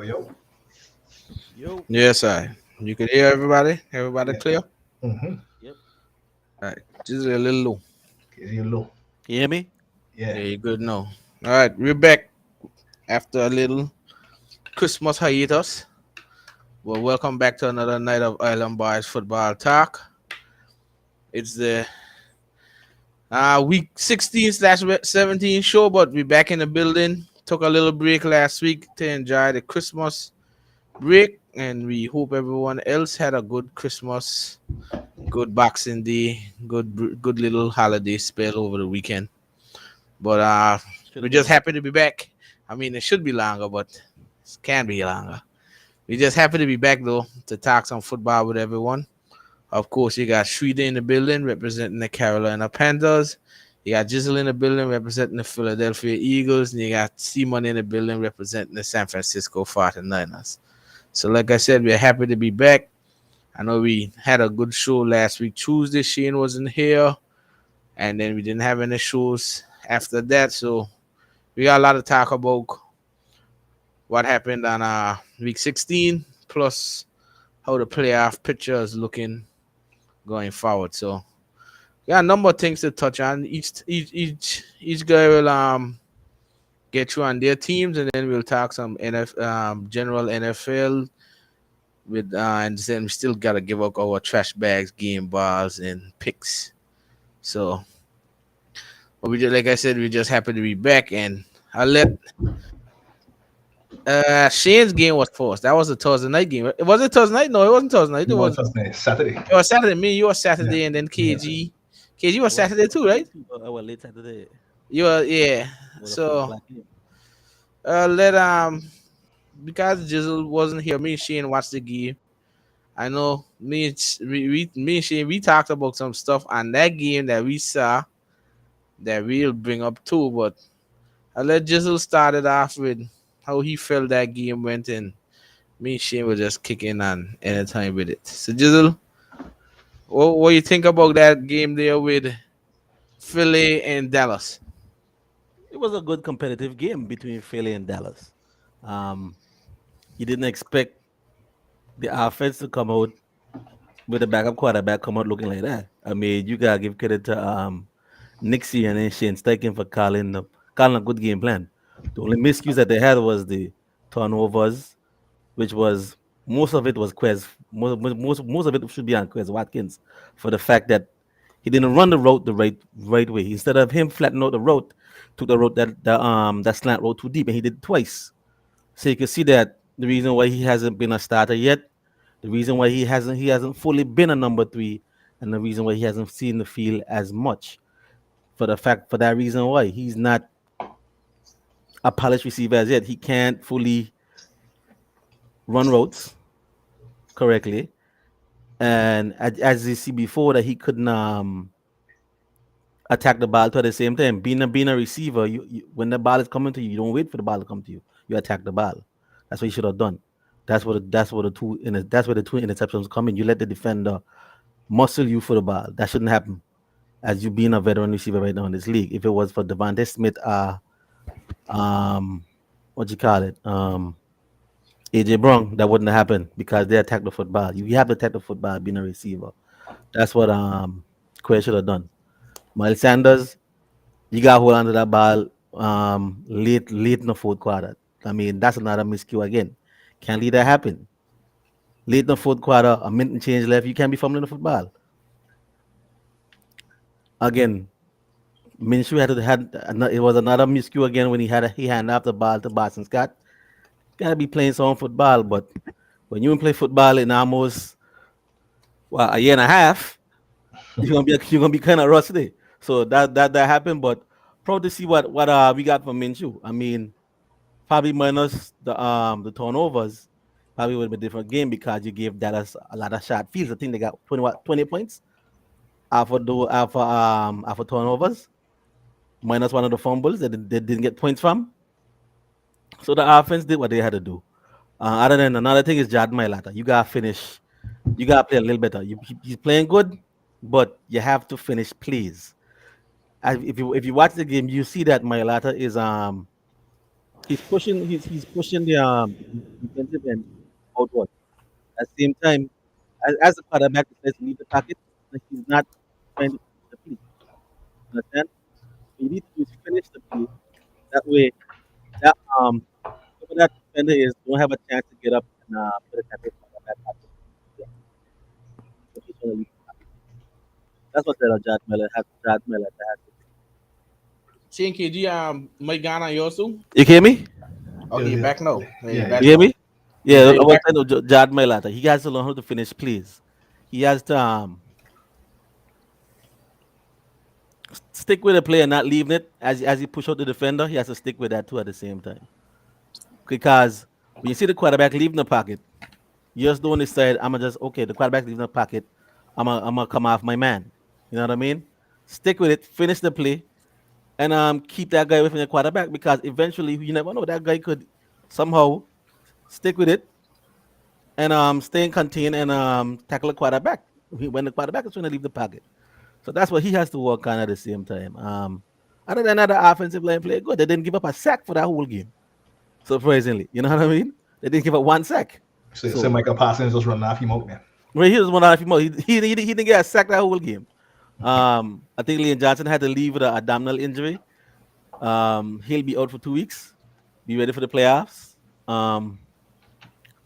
yo. Yo. Yes, I. You can hear everybody. Everybody Yeah. clear. Mm-hmm. Yep. All right, just a little low. Is you low? You hear me? Yeah. Yeah, you good now. All right, we're back after a little Christmas hiatus. Well, welcome back to another night of Island Boys football talk. It's the week 16/17 show, but we're back in the building. Took a little break last week to enjoy the Christmas break, and we hope everyone else had a good Christmas, good Boxing Day, good little holiday spell over the weekend. But Should we're have been just more. happy to be back. I mean, it should be longer, but it can be longer. We're just happy to be back though to talk some football with everyone. Of course, you got Shrida in the building representing the Carolina Panthers. You got Jizzle in the building representing the Philadelphia Eagles, and you got Simon in the building representing the San Francisco 49ers. So, like I said, we're happy to be back. I know we had a good show last week. Tuesday, Shane wasn't here, and then we didn't have any shows after that. So we got a lot to talk about what happened on week 16, plus how the playoff picture is looking going forward. So yeah, a number of things to touch on. Each guy will get you on their teams, and then we'll talk some general NFL with and then we still gotta give up our trash bags, game balls, and picks. So, but we just like I said, we're just happy to be back, and I let Shane's game was first. That was a Thursday night game. It was it Thursday night? No, it wasn't Thursday night. It No, was it was Saturday. it was Saturday. Me, you were Yeah. Saturday, and then Yes. KG I was was Saturday too, right? I was late Saturday. You were yeah. It was a four So o'clock game. let because Jizzle wasn't here, me and Shane watched the game. I know me and Shane we talked about some stuff on that game that we saw that we'll bring up too, but I let Jizzle start it off with how he felt that game went, and me and Shane were just kicking on anytime with it. So Jizzle, what you think about that game there with Philly and Dallas? It was a good competitive game between Philly and Dallas. Um, you didn't expect the offense to come out with a backup quarterback come out looking like that. I mean, you gotta give credit to Nixie and then Shane Steichen for calling a good game plan. The only miscues that they had was the turnovers, which was most of it was Quez. Most of it should be on Quez Watkins for the fact that he didn't run the route the right way. Instead of him flattening out the route, took the route that slant road too deep, and he did it twice. So you can see that the reason why he hasn't been a starter yet, the reason why he hasn't fully been a number three, and the reason why he hasn't seen the field as much. For that reason why he's not a polished receiver as yet. He can't fully run routes correctly. And as you see before that he couldn't attack the ball too at the same time. Being a receiver, when the ball is coming to you, you don't wait for the ball to come to you. You attack the ball. That's what you should have done. That's where the two interceptions come in. You let the defender muscle you for the ball. That shouldn't happen. As you being a veteran receiver right now in this league. If it was for Devontae Smith, um, what you call it, AJ Brown, that wouldn't have happened because they attack the football. You have to attack the football being a receiver. That's what Quay should have done. Miles Sanders, you got to hold on to that ball late in the fourth quarter. I mean, that's another miscue again. Can't let that happen. Late in the fourth quarter, a minute and change left, you can't be fumbling the football. Again, Minshew it was another miscue again when he handed off the ball to Boston Scott. Gotta be playing some football, but when you play football in almost a year and a half, you're gonna be kind of rusty. So that happened, but proud to see what we got from Minshew. I mean, probably minus the turnovers, probably would have been a different game because you gave Dallas a lot of shot fields. I think they got 20 points after turnovers, minus one of the fumbles that they didn't get points from. So the offense did what they had to do. Other than another thing is Jad Mailata. You gotta finish. You gotta play a little better. He's playing good, but you have to finish, please. If you watch the game, you see that Mailata is he's pushing the defensive end outward. At the same time, as the quarterback decides to leave the pocket, like he's not trying to finish the play. Understand? What you need to do is finish the play. That way, that whoever that defender is don't have a chance to get up and put a tackle quarterback after. Yeah, so he's trying to leave the pocket. That's what Jad Miller has to do. CNKG, Mike Ghana, yours too? You hear me? Okay, you Yeah, back now. Yeah, you yeah, back You hear yeah. now. me? Yeah, Yeah, I you was back. saying to Jad Miller. He has to learn how to finish plays. He has to stick with the play and not leaving it as he push out the defender. He has to stick with that too at the same time. Because when you see the quarterback leaving the pocket, you just don't decide, I'm gonna just okay, the quarterback leaving the pocket, I'm gonna come off my man. You know what I mean? Stick with it, finish the play, and keep that guy away from the quarterback because eventually you never know that guy could somehow stick with it and stay in contain and tackle the quarterback when the quarterback is trying to leave the pocket. So that's what he has to work on at the same time. Other than that, the offensive line played good. They didn't give up a sack for that whole game. Surprisingly, you know what I mean? They didn't give up one sack. So So Michael Parsons just running off him out, man. well, he was one out of more. He didn't get a sack that whole game. I think Leon Johnson had to leave with an abdominal injury. He'll be out for 2 weeks. Be ready for the playoffs.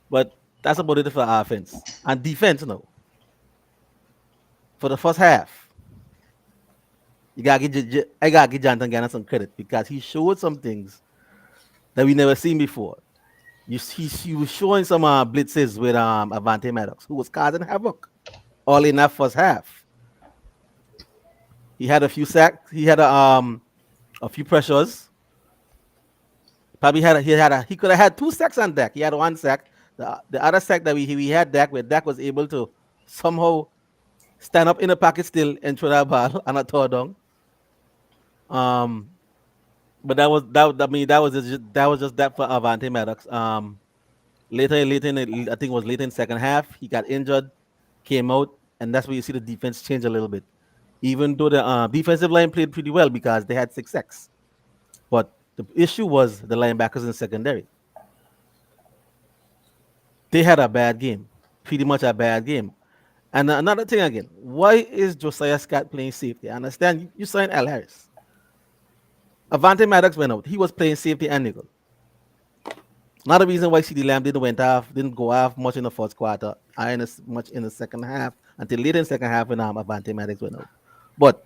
But that's about it for offense and defense. No, for the first half, I gotta give Jonathan Gannon some credit because he showed some things that we never seen before. He was showing some blitzes with Avante Maddox, who was causing havoc all in that first half. He had a few sacks. He had a few pressures. Probably he could have had 2 sacks on Dak. He had 1 sack. The other sack that we had Dak where Dak was able to somehow stand up in the pocket still and throw that ball on a third down. Um, but I mean that was just that for Avante Maddox. Later in I think it was later in second half, he got injured, came out, and that's where you see the defense change a little bit. Even though the defensive line played pretty well because they had 6 sacks, but the issue was the linebackers in secondary. They had a bad game, pretty much a bad game. And another thing again, why is Josiah Scott playing safety? I understand you signed Al Harris. Avante Maddox went out. He was playing safety and nickel. Not the reason why CD Lamb didn't go off much in the first quarter, and much in the second half until late in the second half when Avante Maddox went out. But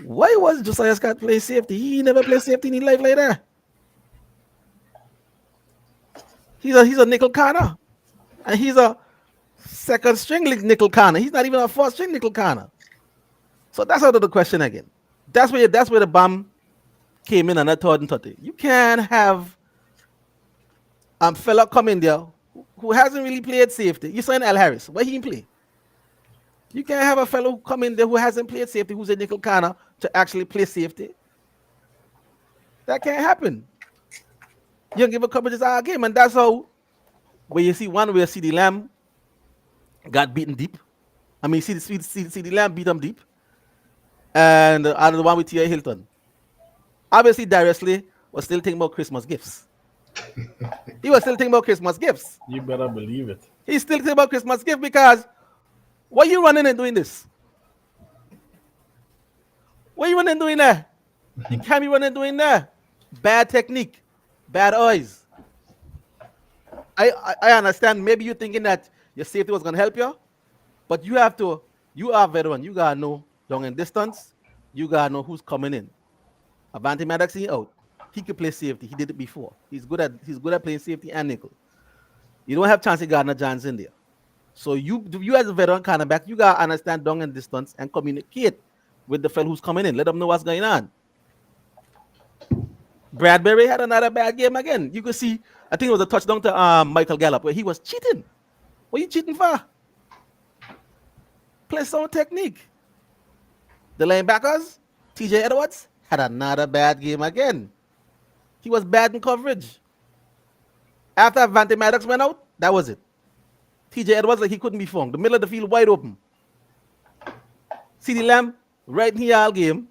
why was Josiah Scott playing safety? He never played safety in his life like that. He's a nickel corner, and he's a second string nickel corner. He's not even a first string nickel corner. So that's out of the question again. That's where the bomb came in on that third and 30. You can't have fella come in there who hasn't really played safety. You sign Al Harris. Why he didn't play? You can't have a fellow come in there who hasn't played safety, who's a nickel corner, to actually play safety. That can't happen. You give a coverage our game, and that's how where you see one where CD Lamb got beaten deep. I mean, CD Lamb beat him deep, and the other one with T.A. Hilton. Obviously, Darius Slay was still thinking about Christmas gifts. He was still thinking about Christmas gifts. You better believe it. He's still thinking about Christmas gifts because why you running and doing this? What you running and doing there? You can't be running and doing that. Bad technique, bad eyes. I understand. Maybe you're thinking that your safety was gonna help you, but you have to. You are a veteran. You gotta know long and distance. You gotta know who's coming in. Avante Maddox out. He could play safety. He did it before. He's good at playing safety and nickel. You don't have Chauncey Gardner-Johnson there. So you as a veteran cornerback, you gotta understand long and distance and communicate with the fellow who's coming in. Let them know what's going on. Bradbury had another bad game again. You could see, I think it was a touchdown to Michael Gallup where he was cheating. What are you cheating for? Play some technique. The linebackers, TJ Edwards, had another bad game again. He was bad in coverage. After Avante Maddox went out, that was it. TJ Edwards, like he couldn't be found. The middle of the field wide open. CD Lamb, right in here all game.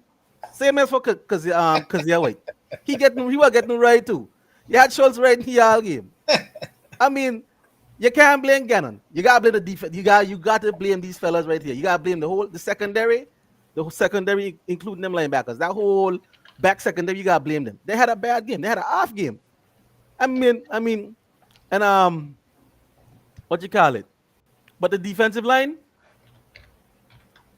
Same as for Kazia White. He was getting right too. You had Schultz right in here all game. I mean, you can't blame Gannon. You gotta blame the defense. You got to blame these fellas right here. You gotta blame the whole secondary, including them linebackers. That whole back secondary, you gotta blame them. They had a bad game. They had an off game. I mean, and what you call it? But the defensive line,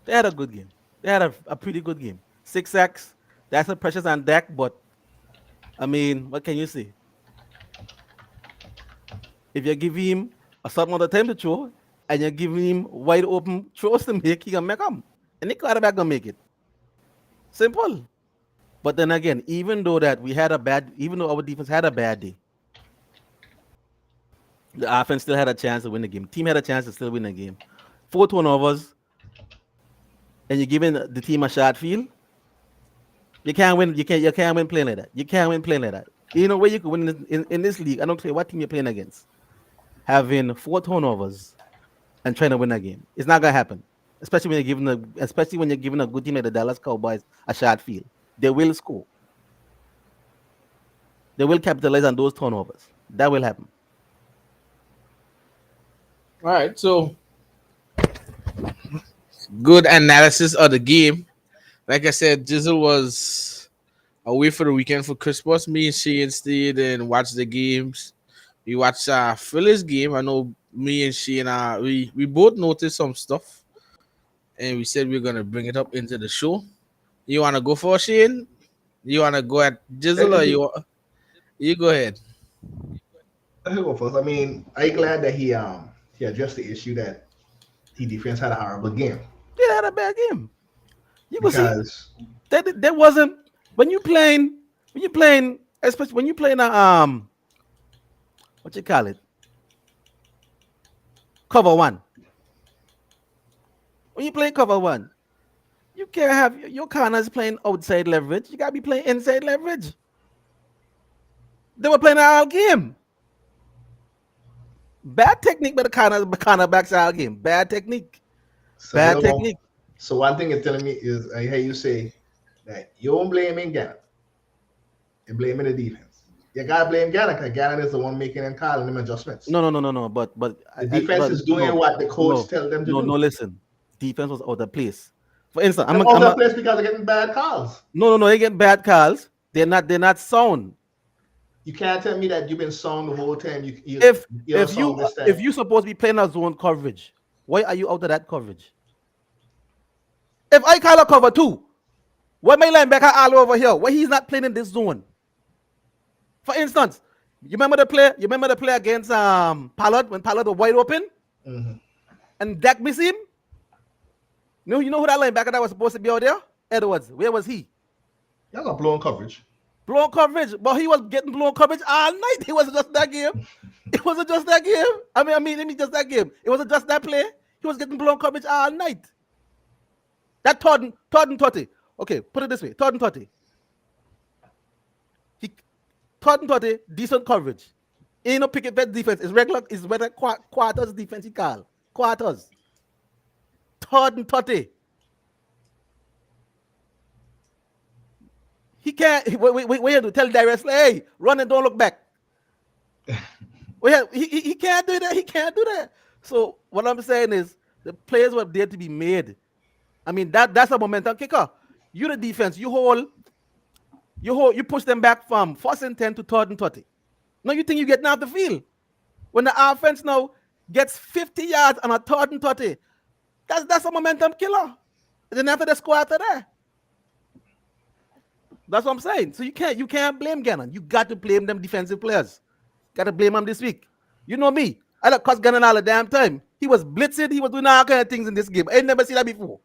they had a good game. They had a pretty good game. 6 sacks. That's the pressures on deck, but I mean, what can you say? If you give him a certain amount of time to throw and you give him wide open throws to make, he can make them. And the quarterback gonna make it. Simple. But then again, even though our defense had a bad day, the offense still had a chance to win the game. Team had a chance to still win the game. 4 turnovers, and you're giving the team a shot field. You can't win. You can't win playing like that. You can't win playing like that. You know where you can win in this league. I don't care what team you're playing against. Having 4 turnovers and trying to win a game, it's not gonna happen. Especially when you're giving a good team like the Dallas Cowboys a shot field. They will score. They will capitalize on those turnovers. That will happen. All right, so good analysis of the game. Like I said, Jizzle was away for the weekend for Christmas. Me and Shane stayed and watched the games. We watched Phillies game. I know me and Shane we both noticed some stuff, and we said we're gonna bring it up into the show. You wanna go for Shane? You wanna go at Jizzle or you go ahead? I go first. I mean, I'm glad that he addressed the issue that the defense had a horrible game They had a bad game. You will see. because That wasn't when you playing, especially when you playing a what you call it, cover one. When you play cover one, you can't have your corners playing outside leverage. You gotta be playing inside leverage. They were playing our game. Bad technique by the cornerbacks our game. Bad technique. so Bad hello. technique. So one thing you're telling me is I hear you say that you don't blaming Gannon, you're blaming the defense. You gotta blame Gannon because Gannon is the one making and calling them adjustments. No. But The defense is doing no, what the coach tell them to no. do. Listen, defense was out of place. For instance, They're out of place because they're getting bad calls. no. They get bad calls. They're not sound. You can't tell me that you've been sound the whole time. If You're if you sound this time. if you supposed to be playing a zone coverage, why are you out of that coverage? If I call a cover two, why my linebacker all over here? Why he's not playing in this zone? For instance, you remember the play? You remember the play against Pollard when Pollard was wide open Mhm. and Dak missed him? You know who that linebacker that was supposed to be out there? Edwards. Where was he? Y'all got blown coverage. Blown coverage, but he was getting blown coverage all night. It wasn't just that game. It wasn't just that game. I mean, just that game. It wasn't just that play. He was getting blown coverage all night. That third and 30. Okay, put it this way: third and 30. He third and 30, decent coverage. Ain't no picket bed defense. It's regular. It's regular quarters defense. He call quarters. Third and 30. He can't. Wait, you to tell Darius, hey, run and don't look back. He can't do that. He can't do that. So what I'm saying is the players were there to be made. I mean that's a momentum kicker. You the defense. You push them back from 1st and 10 to 3rd and 30. Now you think you getting off the field when the offense now gets 50 yards on a 3rd and 30. That's a momentum killer. And then after they score after that. That's what I'm saying. So you can't blame Gannon. You got to blame them defensive players. Got to blame them this week. You know me. I don't cuss Gannon all the damn time. He was blitzing. He was doing all kind of things in this game. I ain't never seen that before.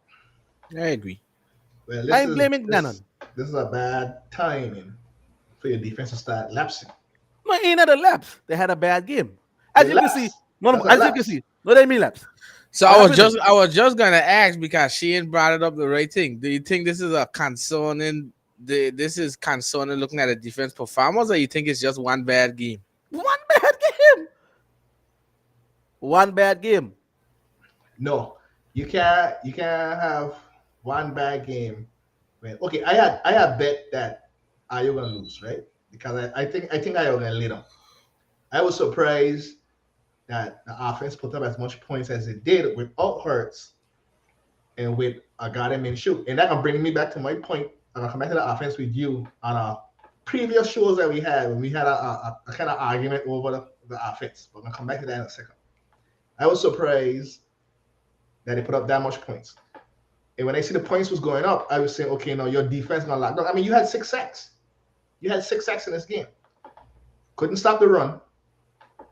I agree. Well, I ain't blaming Gannon. This is a bad timing for your defense to start lapsing. No, it ain't had a lapse. They had a bad game. As They you can lapsed. see. No, That's a as you lapse. can see. No, they mean lapse. So I was just gonna ask because Shane brought it up the right thing. Do you think this is a concerning? This is concerning looking at the defense performance, or you think it's just one bad game? One bad game. One bad game. No, you can't have one bad game. Okay, I had bet that are you gonna lose, right? Because I think I gonna lead them. I was surprised that the offense put up as much points as it did without Hurts and with a Garden Minshew. And that can bring me back to my point. I'm gonna come back to the offense with you on our previous shows that we had when we had a kind of argument over the offense. But I'm gonna come back to that in a second. I was surprised that they put up that much points. And when I see the points was going up, I was saying, okay, no, your defense gonna lock down. I mean, you had 6 sacks. You had 6 sacks in this game. Couldn't stop the run.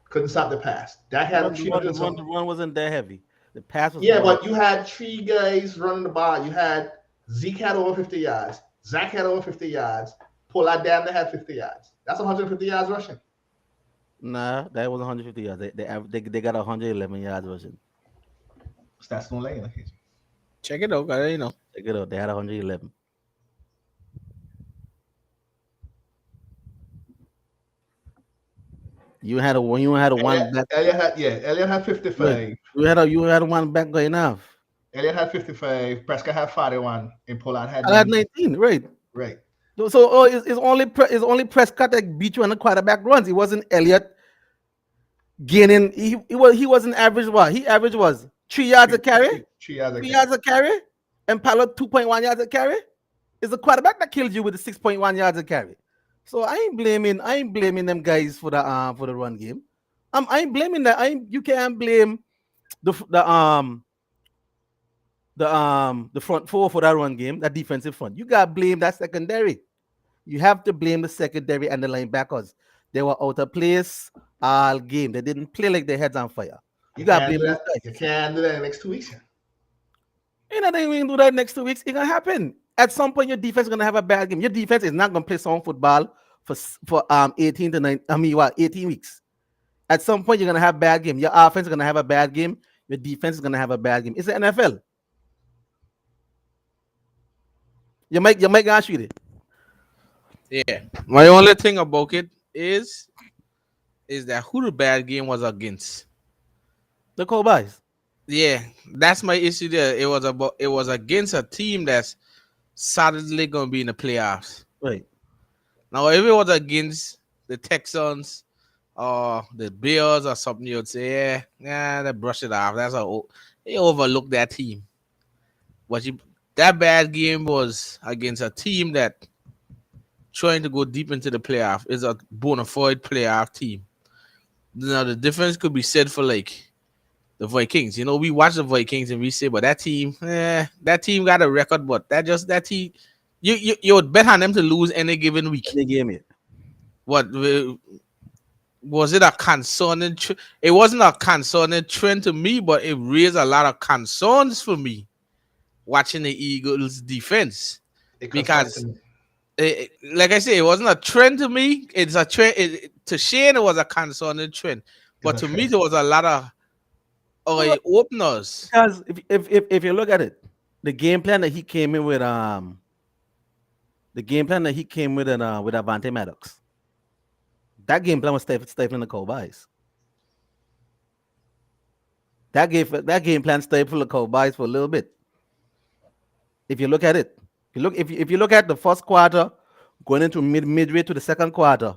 Couldn't stop the pass. That The had run, the 300 run, the and run, the something. run wasn't that heavy. The pass was Yeah, more heavy. but you had 3 guys running the ball. You had Zeke had over 50 yards. Zach had over 50 yards. Pollard damn near had 50 yards. That's 150 yards rushing. Nah, that was 150 yards. They got 111 yards rushing. Stats don't lie in the case. Check it out, guys. You know. Check it out. They had 111. You had a one back. Elliott had Right. 55. You had a one back going off. Elliott had 55. Prescott had 41, and Pollard had I had 19. 19. Right. Right. So it's only Prescott that beat you on the quarterback runs. It wasn't Elliott gaining. He wasn't average. What he average was 3 yards a Three, carry, three yards a 3 yards catch. a carry, and Palo 2.1 yards a carry. It's the quarterback that killed you with the 6.1 yards a carry. So I ain't blaming them guys for the run game. I ain't blaming that. You can't blame the f- the front four for that run game, that defensive front. You gotta blame that secondary. You have to blame the secondary and the linebackers. They were out of place all game. They didn't play like their heads on fire. You You gotta can't blame do those that. You guys. can't do that in the next 2 weeks. You know, they ain't do that next 2 weeks. It's gonna happen. At some point, your defense is gonna have a bad game. Your defense is not gonna play sound football for 18 to 9. I mean, what 18 weeks. At some point, you're gonna have bad game. Your offense is gonna have a bad game. Your defense is gonna have a bad game. It's the NFL. You might gonna shoot it. Yeah. My only thing about it is that who the bad game was against. The Cowboys. Yeah, that's my issue there. It was against a team that's solidly gonna be in the playoffs. Right. Now, if it was against the Texans or the Bears or something, you'd say, they brush it off. They overlooked that team. But that bad game was against a team that trying to go deep into the playoff is a bona fide playoff team. Now, the difference could be said for like the Vikings. You know, we watch the Vikings and we say, but that team got a record, but that team, you would bet on them to lose any given week. Any game it. What was it a concerning? It wasn't a concerning trend to me, but it raised a lot of concerns for me watching the Eagles' defense It concerns because, me. like I say, it wasn't a trend to me. It's a trend. To Shane, it was a concerning trend, but It's to a me, trend. there was a lot of openers. Because if you look at it, the game plan that he came in with the game plan that he came with Avante Maddox, that game plan was stifling the Cowboys. That game plan stifled the Cowboys for a little bit. If you look at it, if you look at the first quarter going into midway to the second quarter,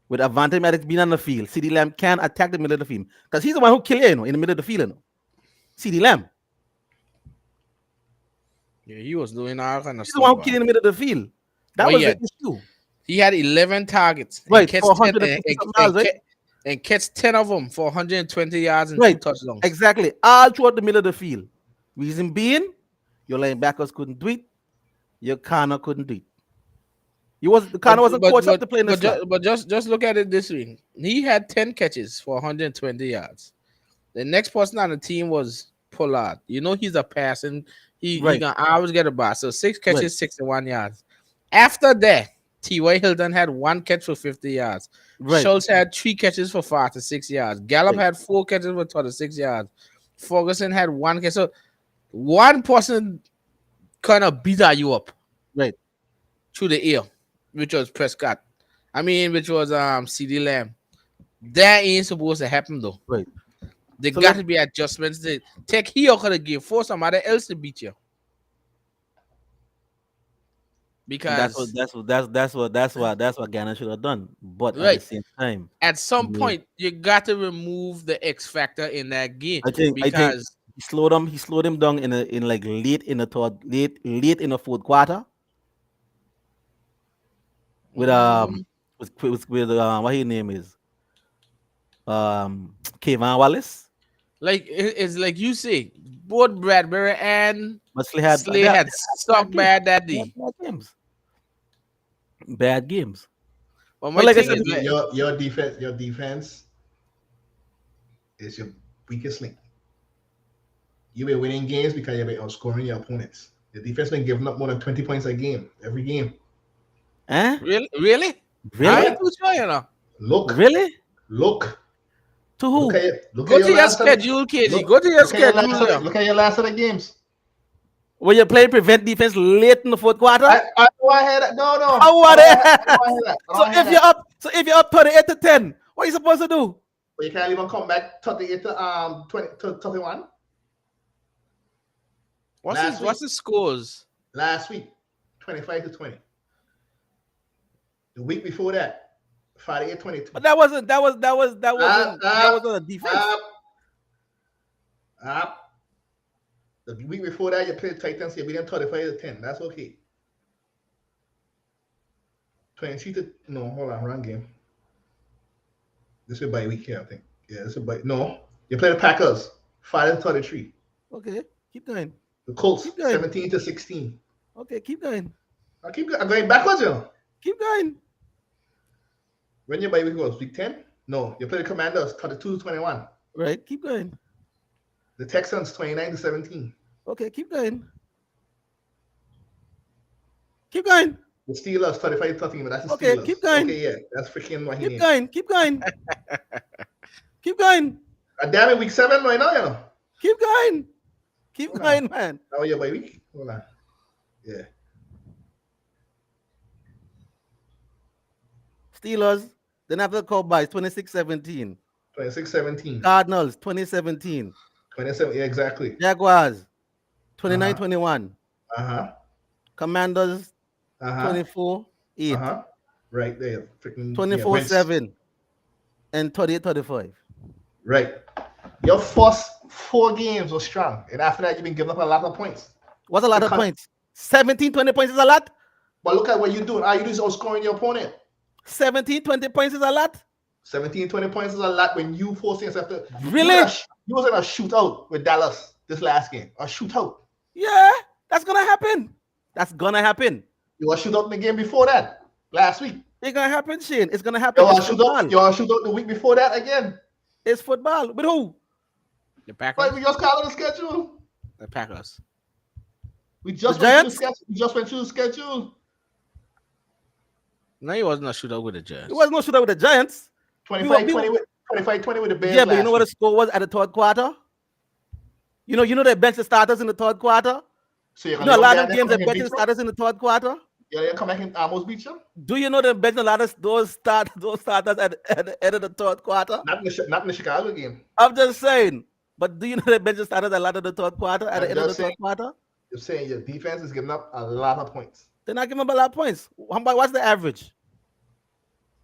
with Avante Maddox being on the field, CD Lamb can attack the middle of the field because he's the one who kill you, in the middle of the field. CD Lamb, Yeah, he was doing all kind of he's the one stuff. who kill in the middle of the field. That Oh, was yeah. the issue. He had 11 targets and Right, catch for 10 150 something yards, right? and catch 10 of them for 120 yards and Right, 2 touchdowns. exactly. All throughout the middle of the field. Reason being, your linebackers couldn't do it. Your corner couldn't do it. The corner wasn't coached up to play in the slot. But just look at it this way. He had 10 catches for 120 yards. The next person on the team was Pollard. You know he's a passing. He Right. can always get a bar. So 6 catches, Right. 61 yards. After that, T.Y. Hilton had 1 catch for 50 yards. Right. Schultz had 3 catches for 46 yards. Gallup Right. had 4 catches for 36 yards. Ferguson had 1 catch. So one person kind of beat you up Right. through the air, which was Prescott. Which was CD Lamb. That ain't supposed to happen though. Right. There So got let- to be adjustments. They take here of the game, force somebody else to beat you. And because that's what Ghana should have done. But at the right same time, at some you, point you got to remove the X factor in that game I think because he slowed him down in like late in the fourth quarter with mm, what his name is Kevin Wallace. like it's like you say, both Bradbury and But Slay they had had bad sucked games. bad that They had day. bad games. Bad games. But But my like I thing said, is Your like, defense is your weakest link. You've been winning games because you've been outscoring your opponents. Your defense been giving up more than 20 points a game every game. eh? really, are you Really? Yeah. too sure, you know? Look, Really? look, To look at who? Go your to your last seven. schedule, KG. Go to your Look at your last schedule seven. there. Look at your last seven games. When you play prevent defense late in the fourth quarter? I don't want to hear that. No, no. How I are don't want they? to hear that. I don't so want to hear if you're that. up, 38-10, what are you supposed to do? But you can't even come back 38 to 20 to 31 last week. What's his scores? Last week, 25 to 20. The week before that, 48-22. But that wasn't a defense. Up. The week before that, you played Titans. You beat them 35 to 10. That's okay. 23 to no. Hold on, wrong game. This is by week here, I think. Yeah, this is by no. You play the Packers 5 to 33. Okay, keep going. The Colts Keep going. 17 to 16. Okay, keep going. I'm going backwards, you know. Keep going. When your bye week was week 10? No, you play the Commanders 32 to 21. Right, keep going. The Texans 29 to 17. Okay, keep going. Keep going. The Steelers 35 to 13, but that's the Okay, Steelers. keep going. Okay, yeah, that's freaking what he Keep named. going. Keep going. Keep going. Damn it, week 7 right now, you know. Keep going. Keep Hold going, man. Now your bye week. Hold on. Yeah. Steelers. Then after the Cowboys, 26-17. 26-17. Cardinals, 2017. 27, yeah, exactly. Jaguars, 29-21. Uh-huh. Commanders, Uh-huh. 24-8. Uh-huh. Right there. Freaking 24-7. And 38-35. Right. Your first 4 games were strong. And after that, you've been giving up a lot of points. What's a lot of points? 17, 20 points is a lot? But look at what you're doing. All you do is outscoring your opponent. 17, 20 points is a lot? 17, 20 points is a lot when you forcing yourself to. Really? You was in a shootout with Dallas this last game. A shootout. Yeah, that's going to happen. That's going to happen. You were shootout in the game before that, last week. It's going to happen, Shane. It's going to happen. You It's football. were shootout the week before that again. It's football. With who? The Packers. Right, we just called the schedule. The Packers. We just The went Giants? through the schedule. We just went through the schedule. No, he wasn't a shootout with the Giants. It was no shootout with the Giants. 25-20 with the Bears. Yeah, but you know what the last score was at the third quarter? You know they bench the starters in the third quarter? week. So you're You gonna know a go lot down of there, games come they back and bench the beat them? starters in the third quarter? Yeah, they come back and almost beat you. Do you know they bench a lot of those starters at the end of the third quarter? Not in the Chicago game. I'm just saying. But do you know they bench the starters a lot of the third quarter at the I'm end of the just third saying. quarter? You're saying your defense is giving up a lot of points. They're not giving up a lot of points. What's the average?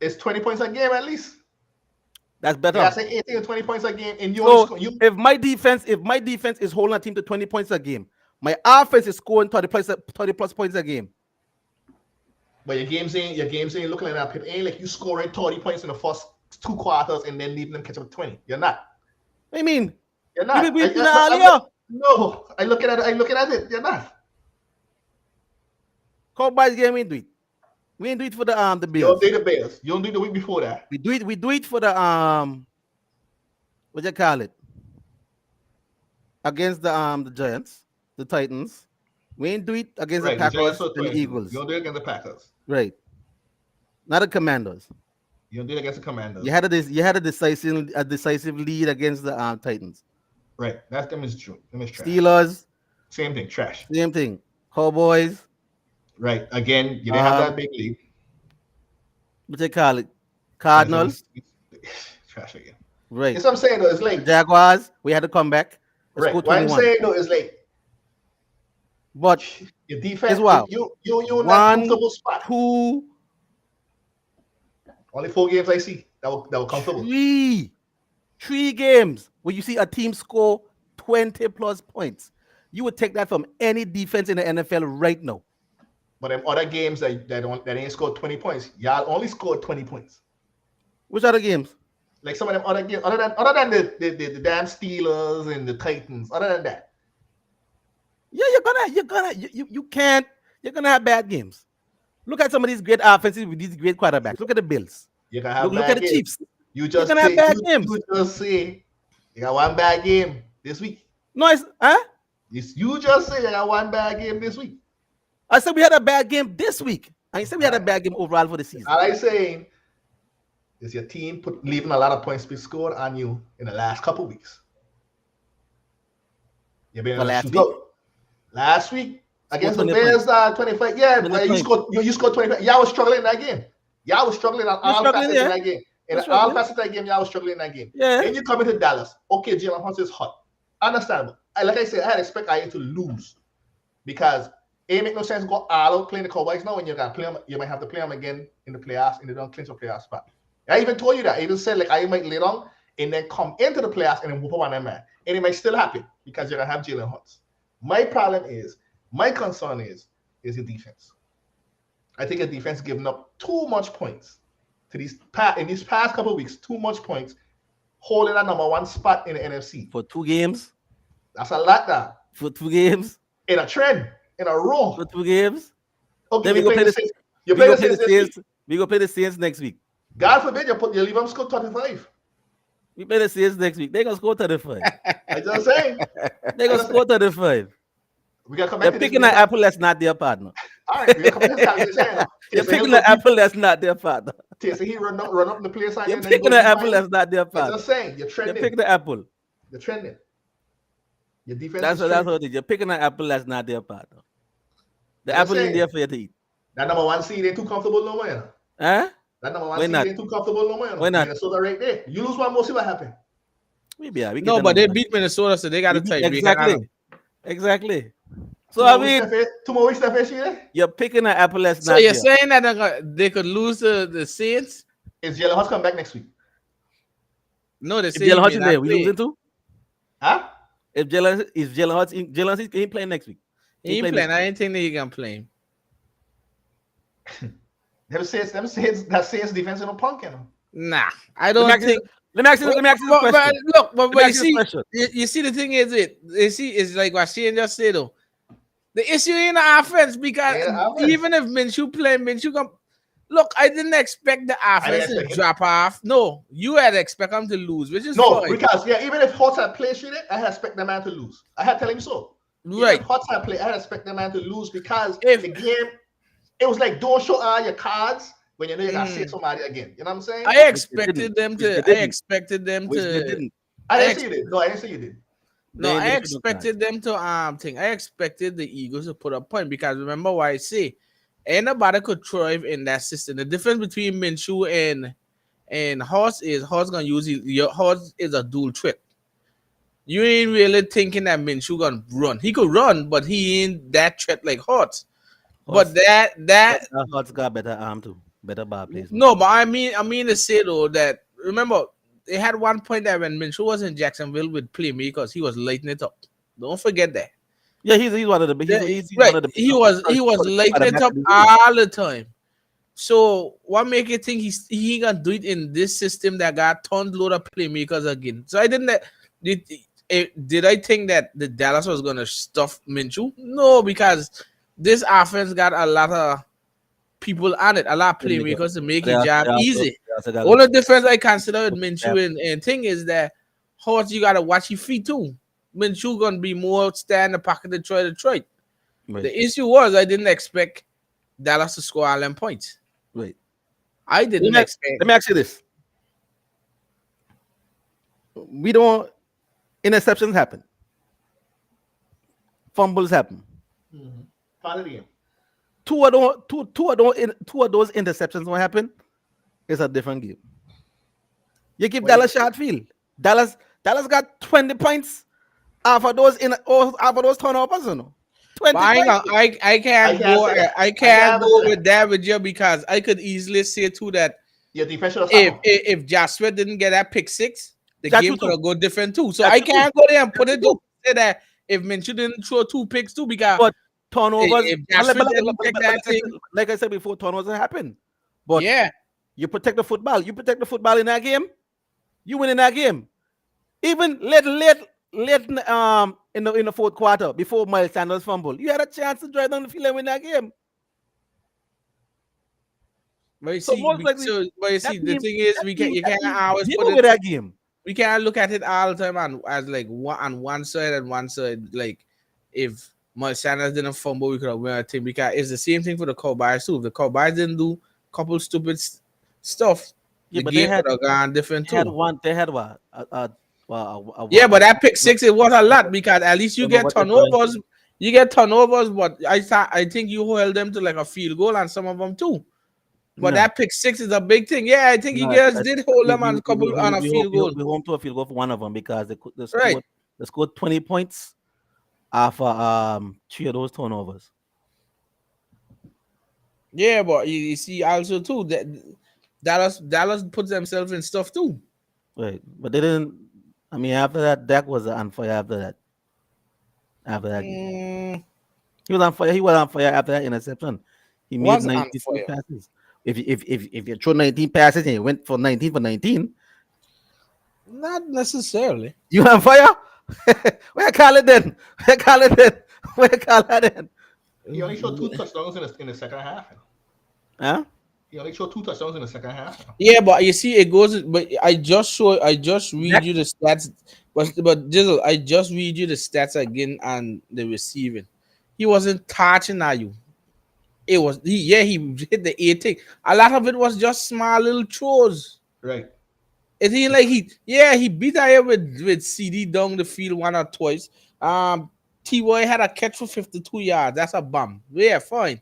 It's 20 points a game at least. That's better. Yeah, I say 18 or 20 points a game, and you So only score. if my defense is holding a team to 20 points a game, my offense is scoring 30 plus points a game. But your games ain't looking like that. It ain't like you scoring 30 points in the first 2 quarters and then leaving them catch up 20. You're not. What do you mean? You're not. We earlier. No, I looking at it. You're not. Cowboys game, we ain't do it. We ain't do it for the You Bills. don't do the Bears. You don't do the week before that. We do it for the what you call it? Against the Giants, the Titans. We ain't do it against Right, the the Packers Giants are and the 22. Eagles. You don't do it against the Packers. Right. Not the Commanders. You don't do it against the Commanders. You had a decisive lead against the Titans. Right. That's them is true. Them is trash. Steelers, Same thing. Trash. same thing. Cowboys, Right. Again, you didn't have that big lead. what you call it? Cardinals, Trash again. right. That's what I'm saying though. It's late. Jaguars, we had to come back. Right. Score What I'm 21. saying though is late. But Your it's defense, wild. you in that One, comfortable spot. two, Only 4 games I see that were comfortable. three games where you see a team score 20 plus points. You would take that from any defense in the NFL right now. But them other games that ain't scored 20 points, y'all only scored 20 points. Which other games? Like some of them other games, other than the damn Steelers and the Titans, other than that. Yeah, you can't. You're gonna have bad games. Look at some of these great offenses with these great quarterbacks. Look at the Bills. You can have Look at bad the games. Chiefs. You You're just gonna have take bad games. you just say you got one bad game this week. No, huh? You just say you got one bad game this week. I said we had a bad game this week. I said we had a bad game overall for the season. All I'm saying is your team leaving a lot of points to be scored on you in the last couple weeks. You've been in a shootout. Last week against the Bears, 25. Yeah, you scored 25. Y'all was struggling in that game. Y'all was struggling on all facets in that game. In all facets of that game, y'all was struggling in that game. Yeah. Then you come into Dallas. Okay, Jalen Hurts is hot. Understandable. Like I said, I had expect IU to lose because it make no sense to go all out playing the Cowboys now when you got to play them. You might have to play them again in the playoffs and they don't clinch a playoff spot. I even told you that. I even said like I might lay down and then come into the playoffs and then whoop up on them man. And it might still happen because you're gonna have Jalen Hurts. My concern is your defense. I think your defense giving up too much points to these past couple of weeks. Too much points, holding that number one spot in the NFC for 2 games. That's a lot, that for 2 games in a trend in a row for 2 games. Okay, then we go play the Saints. We go play the Saints next week. God forbid you leave them score 35. We play the Saints next week. They're gonna score 35. I just saying. They're gonna score 35. We gotta come back. They're picking an apple that's not their partner. All right, we gotta come back to this conversation. They're picking an apple that's not their partner. So he run up in the place. You're picking an apple that's not their partner. I'm just saying, you're trending. You're picking the apple. You're trending. Your defense. That's what it is. You're picking an apple that's not their partner. The apple in there for you to eat. That number one seed ain't too comfortable no more. Huh? That number one seed ain't too comfortable no more. Why not? Minnesota right there. You lose one more, see what happen. No, but they beat Minnesota, so they got to take exactly. So I mean, 2 more weeks left. You're picking an apple that's not. So you're saying that they could lose the Saints? Is Jalen Hurts come back next week? No, they say Jalen Hurts in there. We losing too? Huh? If Jalen Hurts he playing next week. He ain't playing. I ain't think that he can play him. Them Saints defense in a punk, you know. Nah, I don't think. Let me ask you this question. Look, you see, the thing is, it's like what Shane just said though. The issue in the offense because even if Minshew playing, Minshew come. Look, I didn't expect the offense to drop off. No, you had expect them to lose, which is no, fine. because even if Hurts had played shit, I had expect the man to lose. I had tell him so. Right. Even if Hurts had played, I had expect the man to lose because the game, it was like don't show all your cards when you know you gotta see somebody again. You know what I'm saying? I expected them to. I didn't say you did. No, I didn't say you did. No, I expected them to I expected the Eagles to put a point because remember what I say, ain't nobody could thrive in that system. The difference between Minshew and Hurts is Hurts gonna use your Hurts is a dual threat. You ain't really thinking that Minshew gonna run. He could run, but he ain't that threat like Hurts. But that Hurts got better arm too, better ball placement. No, but I mean to say though that remember. They had one point that when Minshew was in Jacksonville with playmakers, he was lighting it up. Don't forget that. Yeah, he's one of the biggest. He was lighting it up all the time. So what make you think he gonna do it in this system that got tons load of playmakers again? So I didn't. Did I think that the Dallas was gonna stuff Minshew? No, because this offense got a lot of people on it, a lot of playmakers to make your job easy. Only difference I consider with Minshew and thing is that Hurts you gotta watch your feet too. Minshew gonna be more stand in the pocket to try to try. Right. The issue was I didn't expect Dallas to score all them points. Right. I didn't expect. Let me ask you this. Interceptions happen. Fumbles happen. Part of the game. Two of those interceptions won't happen. It's a different game. You give Dallas short field. Dallas got 20 points off of those turnovers, you know. But 20 I ain't points. gonna, I I can't can't go say that. I I can't can't go say that. with that with you because I could easily say too that Your defense should have stopped if him. if, if Joshua didn't get that pick six, the That's true game could too. have go different too. So That's I true too. can't go there and That's put true it to too. say that if Minshew didn't throw two picks too, because But turnovers, if Joshua didn't take that thing, like I said before, turnovers happen. But yeah. you protect the football. You protect the football in that game. You win in that game. Even late in the fourth quarter before Miles Sanders fumble, you had a chance to drive down the field and win that game. But you So see, most likely but you that see, the team, thing is, you that can't team always did put win it. that game. We can't look at it all the time and as like one side and one side. Like if Miles Sanders didn't fumble, we could have won a thing because it's the same thing for the Cowboys too. If the Cowboys didn't do a couple stupid stuff, Yeah, the but they game had could have gone different had too. one. They had what Yeah, but that pick six it was a lot because at least you get turnover difference. turnovers. You get turnovers, but I think you held them to like a field goal and some of them too. But No, that pick six is a big thing. Yeah, I think you no. guys did hold them on a couple We on a field goal. we home to a field goal for one of them because Right. they scored 20 points after three of those turnovers. Yeah, but you see also too that Dallas puts themselves in stuff too. Right, but they didn't. I mean, after that, Dak was on fire. After that game, Mm, he was on fire. He was on fire after that interception. He made was on 19 fire. passes. If you throw 19 passes and you went for 19 for 19, Not necessarily. you on fire. Where call it then? Where call it then? Where call it then? He only showed two touchdowns in the second half. Huh? He only showed two touchdowns in the second half. Yeah, but you see, it goes. But I just read Dak, you the stats. But Jizzle, I just read you the stats again on the receiving. He wasn't touching at you. It was he hit the 18. A lot of it was just small little throws. Right. It ain't like he beat out with CD down the field one or twice. T-Boy had a catch for 52 yards. That's a bum. Yeah, fine.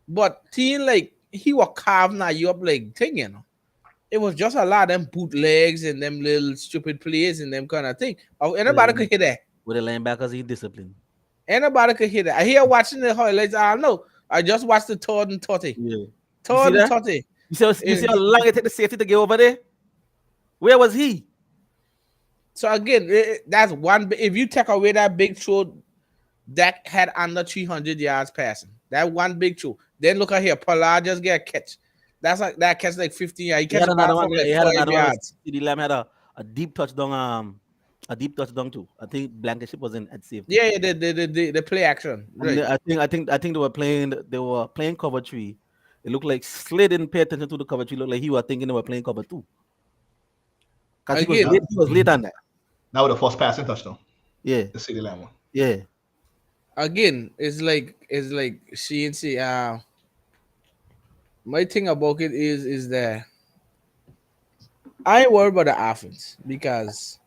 But team like he was carving at you up like thing, you know. It was just a lot of them bootlegs and them little stupid plays and them kind of thing. Oh, with the anybody could line- hit that. with the linebackers, he disciplined. Anybody could hit that. I hear watching the highlights. I don't know. I just watched the third and 30. Yeah. You see Third and that? 30. You see And how long it take the safety to get over there? Where was he? so again, that's one. If you take away that big throw, that had under 300 yards passing. That one big throw. Then look at here. Pollard just get a catch. That's like that catch like 15 yards. He He catch had the ball another one. from like He had 5 another one. yards. CD Lamb had a deep touchdown. A deep touchdown too. I think Blankenship was in at safety. Yeah, yeah, the play action. And Right. I think they were playing cover three. It looked like Slade didn't pay attention to the cover three. It looked like he was thinking they were playing cover two because he was Again, late. He was late on that. That was the first passing touchdown. Yeah, The City Lamb one. yeah. it's like CNC. My thing about it is that I ain't worried about the offense because,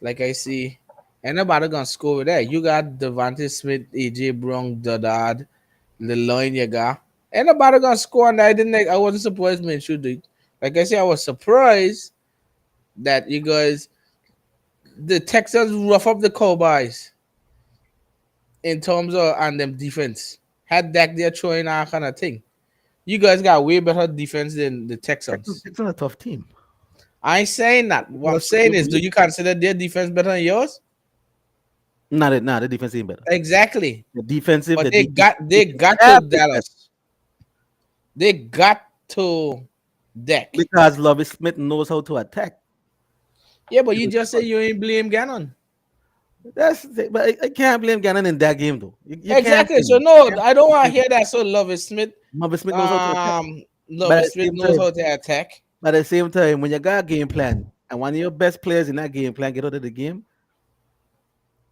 like I see, ain't nobody gonna score with that. You got Devontae Smith, AJ Brown, Dodad, the line you got. Ain't nobody gonna score on that. I wasn't surprised, man. Should do. Like I said, I was surprised that you guys, the Texans, rough up the Cowboys in terms of and them defense. Had Dak there throwing that kind of thing. You guys got way better defense than the Texans. It's not a tough team. I ain't saying that. What I'm saying is, do you consider their defense better than yours? Nah, the defense ain't better. Exactly. The defensive, But the they defense, got to Dallas. They got to Dak. because Lovie Smith knows how to attack. Yeah, but you just say you ain't blame Gannon. But I can't blame Gannon in that game though. You can't Exactly. blame So him. no, I don't want to hear that. So Lovie Smith, Lovie Smith knows how to attack. But Lovie at the Smith same knows time, how to attack. when you got a game plan and one of your best players in that game plan get out of the game,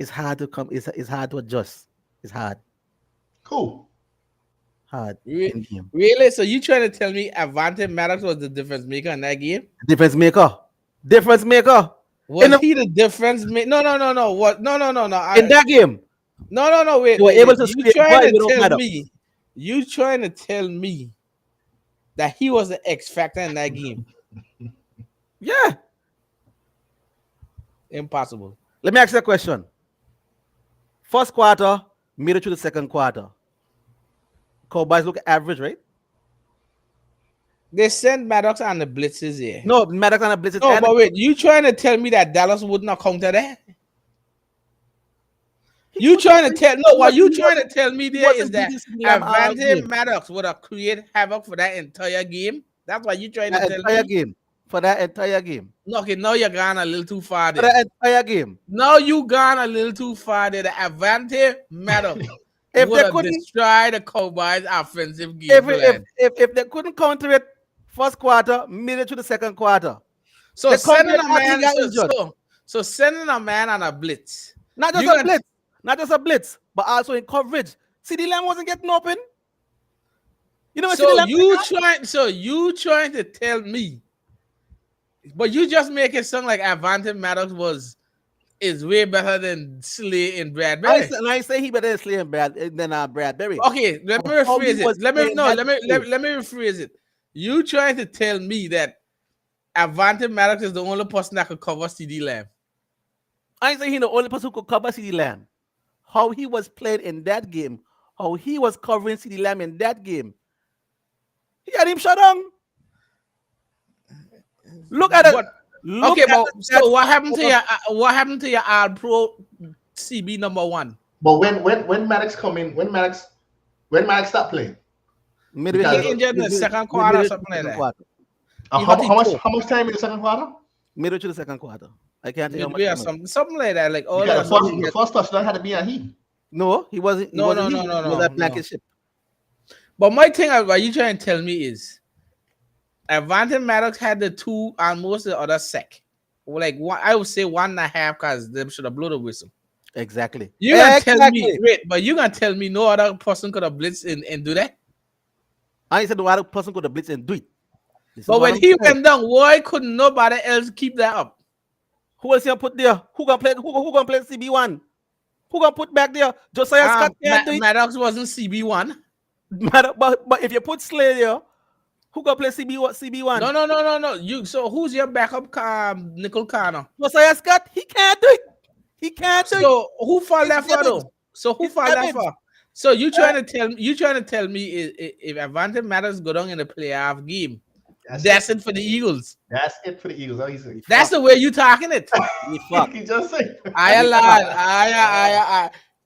it's hard to come. It's hard to adjust. It's Cool. hard Re- in game. Really? So you trying to tell me Avante Maddox was the difference maker in that game? Difference maker in Was he the difference maker? No. What? No. in that game. No. Wait, You were wait, able wait. to You scrape trying points to without tell Maddox. me? You trying to tell me that he was the X factor in that game? Yeah. Impossible. Let me ask you a question. First quarter, made it to the second quarter. Cowboys look average, right? They sent Maddox on the blitzes here. No, Maddox and the blitzes. No, and but wait, you trying to tell me that Dallas would not counter that? You trying to tell what you trying to tell me there is that Avante Maddox would have created havoc for that entire game? That's what you trying to tell me? Game. For that entire game. No, okay, now you're gone a little too far there. For that entire game. Now you gone a little too far there. The Avante Maddox would have destroyed the Cowboys' offensive game. If they couldn't counter it first quarter, made it to the second quarter. So sending a man, so sending a man on a blitz. Not just a blitz, but also in coverage. CD Lamb wasn't getting open. You know what? So you trying to tell me, but you just make it sound like Avante Maddox is way better than Slay and Bradbury. I say he better than Slay and Bradbury. Okay, let me rephrase it. Let me rephrase it. You trying to tell me that Avante Maddox is the only person that could cover CD Lamb? I say he's the only person who could cover CD Lamb. How he was played in that game, how he was covering CD Lamb in that game, he had him shut down. Look at it. So what happened to your All Pro CB number 1? But when Maddox come in, when Maddox start playing, he injured in the second quarter or something like that. How much time in the second quarter? Middle to the second quarter. I can't tell you how much. Something like that. Like all the first touchdown had to be a he. No, he wasn't. No. He was that Blankenship. But my thing, what you trying to tell me is, Avante Maddox had the two and most of the other sack. Like I would say 1.5 because they should have blown the whistle. Exactly. You gonna tell me? Wait, but you gonna tell me no other person could have blitzed and do that? I said no other person could have blitzed and do it. But when he went down, why couldn't nobody else keep that up? Who else you put there? Who gonna play? Who gonna play CB1? Who gonna put back there? Josiah Scott can't do it. Maddox wasn't CB1. But if you put Slay there, who gonna play CB1? No. So who's your backup? Nickel Connor. Josiah Scott. He can't do it. He can't do it. So who fall that for though? So who fall that for? So you trying to tell me if Avante Maddox go down in the playoff game? That's it for the Eagles. That's it for the Eagles. That's the way you talking it. He just said.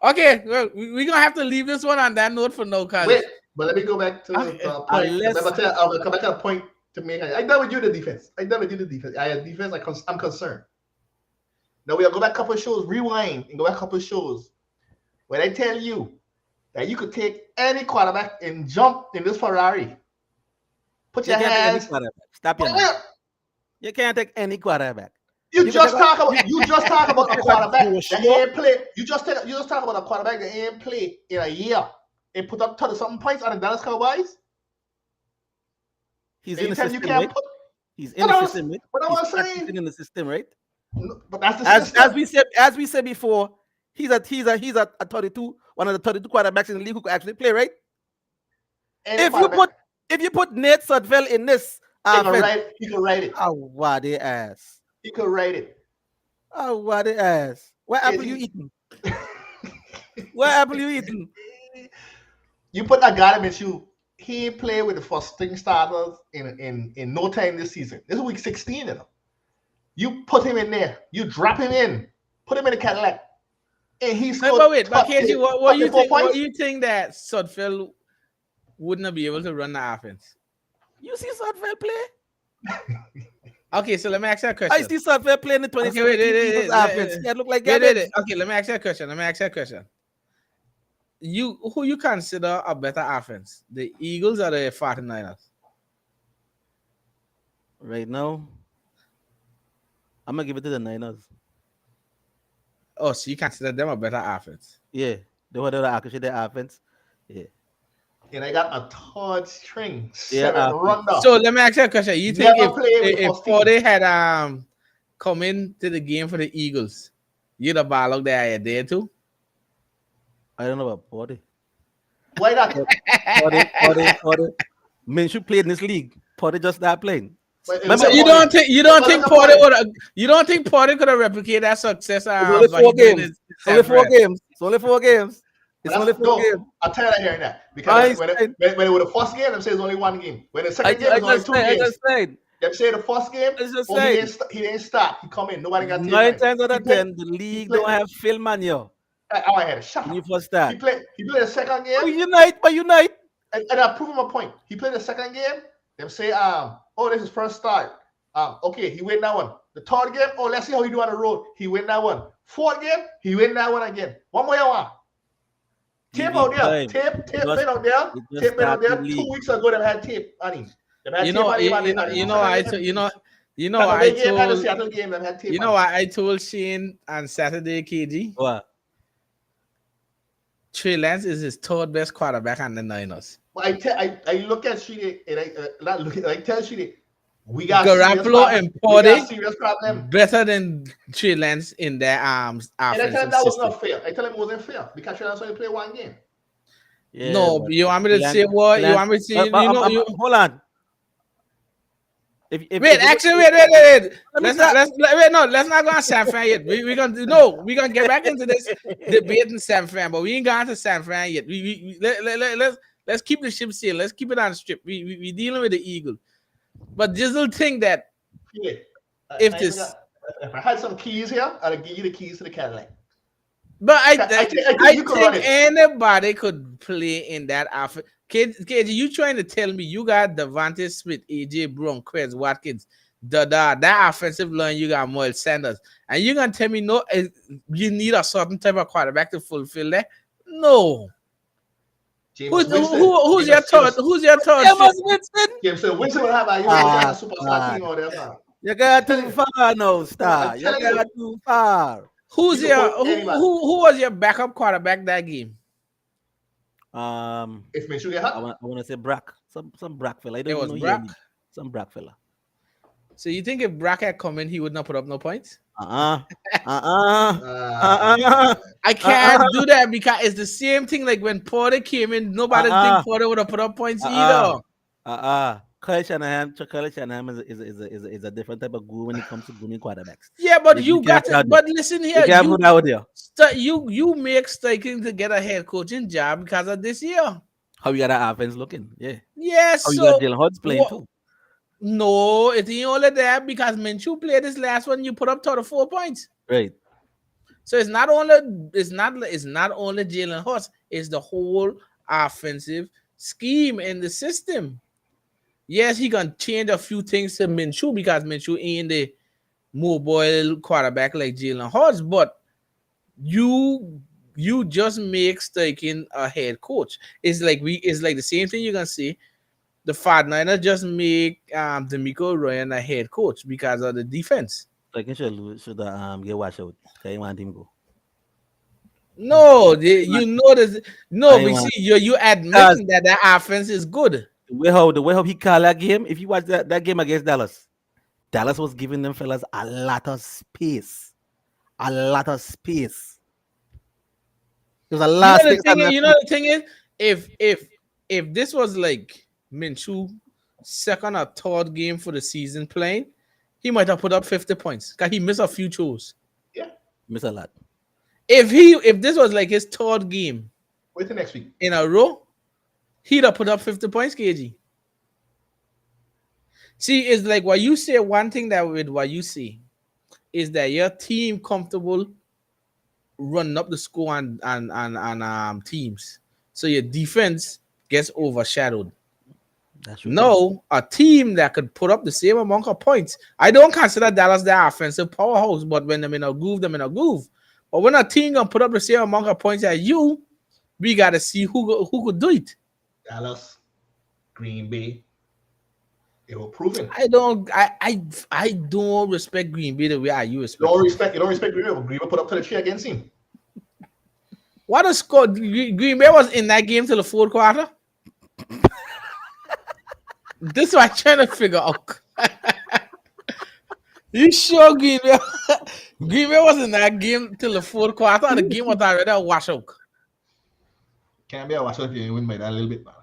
Okay, well, we're gonna have to leave this one on that note for no cause. Wait, but let me go back to the point. I'll come back to a point to make. I never do the defense. I had defense. I'm concerned. Now we'll go back a couple of shows, rewind, and go back a couple of shows. When I tell you that you could take any quarterback and jump in this Ferrari. Put your hands. Stop your You can't take any quarterback. You just talk about a quarterback that ain't play. You just talk about a quarterback that ain't play in a year and put up 30-something points on the Dallas Cowboys. He's in the system, right? He's in the system, right? What I was saying in the system, right? No, but that's the system. As we said before, he's a 32, one of the 32 quarterbacks in the league who could actually play, right? If you put Nate Sudfeld in this, he could write it. Oh, what the ass! He could write it. Oh, what the ass! What apple you eating? What apple you eating? You put that guy in you. He played with the first string starters in no time this season. This is week 16, you know. You put him in there. You drop him in. Put him in the Cadillac. And he's but Casey, what do you think that Sudfeld wouldn't be able to run the offense? You see Sudfeld play? Okay, so let me ask you a question. I see Sudfeld playing the 2017 offense. It look like garbage. Okay, let me ask you a question. Who you consider a better offense? The Eagles or the 49ers? Right now, I'm gonna give it to the Niners. Oh, so you consider them a better offense? Yeah, they were the offense. Yeah. And I got a third string. Yeah. So let me ask you a question. You think if Forty had come into the game for the Eagles, you'd have ball out there there too? I don't know about Forty. Why not? Forty. Minshew played in this league. Forty just started playing. So you don't think Porter could have replicated that success? It's only 4 games. It's only 4 games. It's That's only 4 games. I'm tired of hearing that because Einstein. when it was the first game, them say it's only one game. When the I, second ju- game I is only just two said. I games. just said. Them say the first game, I just oh said. he didn't start. He come in. Nobody got tape on Nine him. times out He of played. 10, the He league played. don't have film manual I had it. Shut when you up. first start. He played the second game, Oh, unite, but unite. and I prove him a point. He played the second game. Them say oh this is first start. Okay, he win that one. The third game, oh let's see how he do on the road. He win that one. Fourth game, he win that one again. One more you want. Tape TV out there. time. Tape Just, been out there. it just Tape been out started there. Two league. weeks ago, they had tape on him. They had You tape know, on him you on the know, second I game. told you know, Tampa I Bay game and the told Seattle game, they had tape you on know, him. I told Shane on Saturday, KG, What? Trey Lance is his third best quarterback on the Niners. But I look at Sheedy and not look at I tell Sheedy, we got serious Garoppolo problem. and We got Porde serious problem. better than Trey Lance in their And I tell him offensive that was system. not fair. I tell him it wasn't fair because Trey only played one game. Yeah, No, but you want me to Lance, say what? You Lance, want me to say? but, You know, you hold on. wait. If Actually, wait. let me Let's not. talk. Wait. No, let's not go on San Fran yet. We gonna no. We gonna get back into this debate in San Fran, but we ain't gone to San Fran yet. Let's keep the ship sail. Let's keep it on the strip. We dealing with the Eagle, but Jizzle think that Yeah. if this, if I had some keys here, I'd give you the keys to the Cadillac. but I think you could run think it. anybody could play in that outfit. KJ, you trying to tell me you got Devontae Smith, AJ Brown, Quez Watkins, that offensive line, you got Miles Sanders, and you gonna tell me no, you need a certain type of quarterback to fulfill that? No. Who's your third? Who's your third? Jameis Winston. Jameson Winston will have a superstar team out there. Man. You got Tell too you. far now, star. I'm You telling you. got too far. Who's You can your put anybody. who was your backup quarterback that game? If Minshew get I hot, want to say Brack. Some Brack fella. I It don't was know Brack. some Brack fella. So you think if Brack had come in, he would not put up no points? Uh-uh. I can't do that because it's the same thing like when Porter came in, nobody think Porter would have put up points either. Kyle Shanahan is a different type of guru when it comes to grooming quarterbacks. Yeah, but You you got can't to. But listen here, You can't put out there. you make Steichen to get a head coaching job because of this year. How you got that offense looking? Yeah. Yes. How you So got Jalen Hurts playing too? no, it ain't only that because Minshew played this last one. You put up 34 points. Right. So it's not only Jalen Hurts. It's the whole offensive scheme in the system. Yes, he can change a few things to Minshew because Minshew ain't the mobile quarterback like Jalen Hurts, but you just make Steichen a head coach. It's like the same thing you can say. The 49ers just make D'Amico Ryan a head coach because of the defense. Like should get washed out. Okay, you want him go. No, you know this. No, we see you admitting that the offense is good. The way how he called that game, if you watch that game against Dallas was giving them fellas a lot of space. A lot of space. There's a lot of space. You know the thing is, if this was like Minshew second or third game for the season playing, he might have put up 50 points because he missed a few throws. Yeah, miss a lot. If this was like his third game, wait till next week in a row, he'd have put up 50 points, KG. See, it's like what you say. One thing that with what you see is that your team comfortable running up the score on teams, so your defense gets overshadowed. That's true. No, a team that could put up the same amount of points. I don't consider Dallas their offensive powerhouse, but when they're in a groove, them in a groove. But when a team gonna put up the same amount of points as you, we gotta see who could do it. Dallas, Green Bay, they were proven. I don't respect Green Bay the way you respect. You don't respect Green Bay. Green Bay put up to the tree against him. What a score! Green Bay was in that game till the fourth quarter. This is what I'm trying to figure out. You sure Green Bay was in that game till the fourth quarter, and the game was already a washout? Can't be a washout if you win by that little bit, man.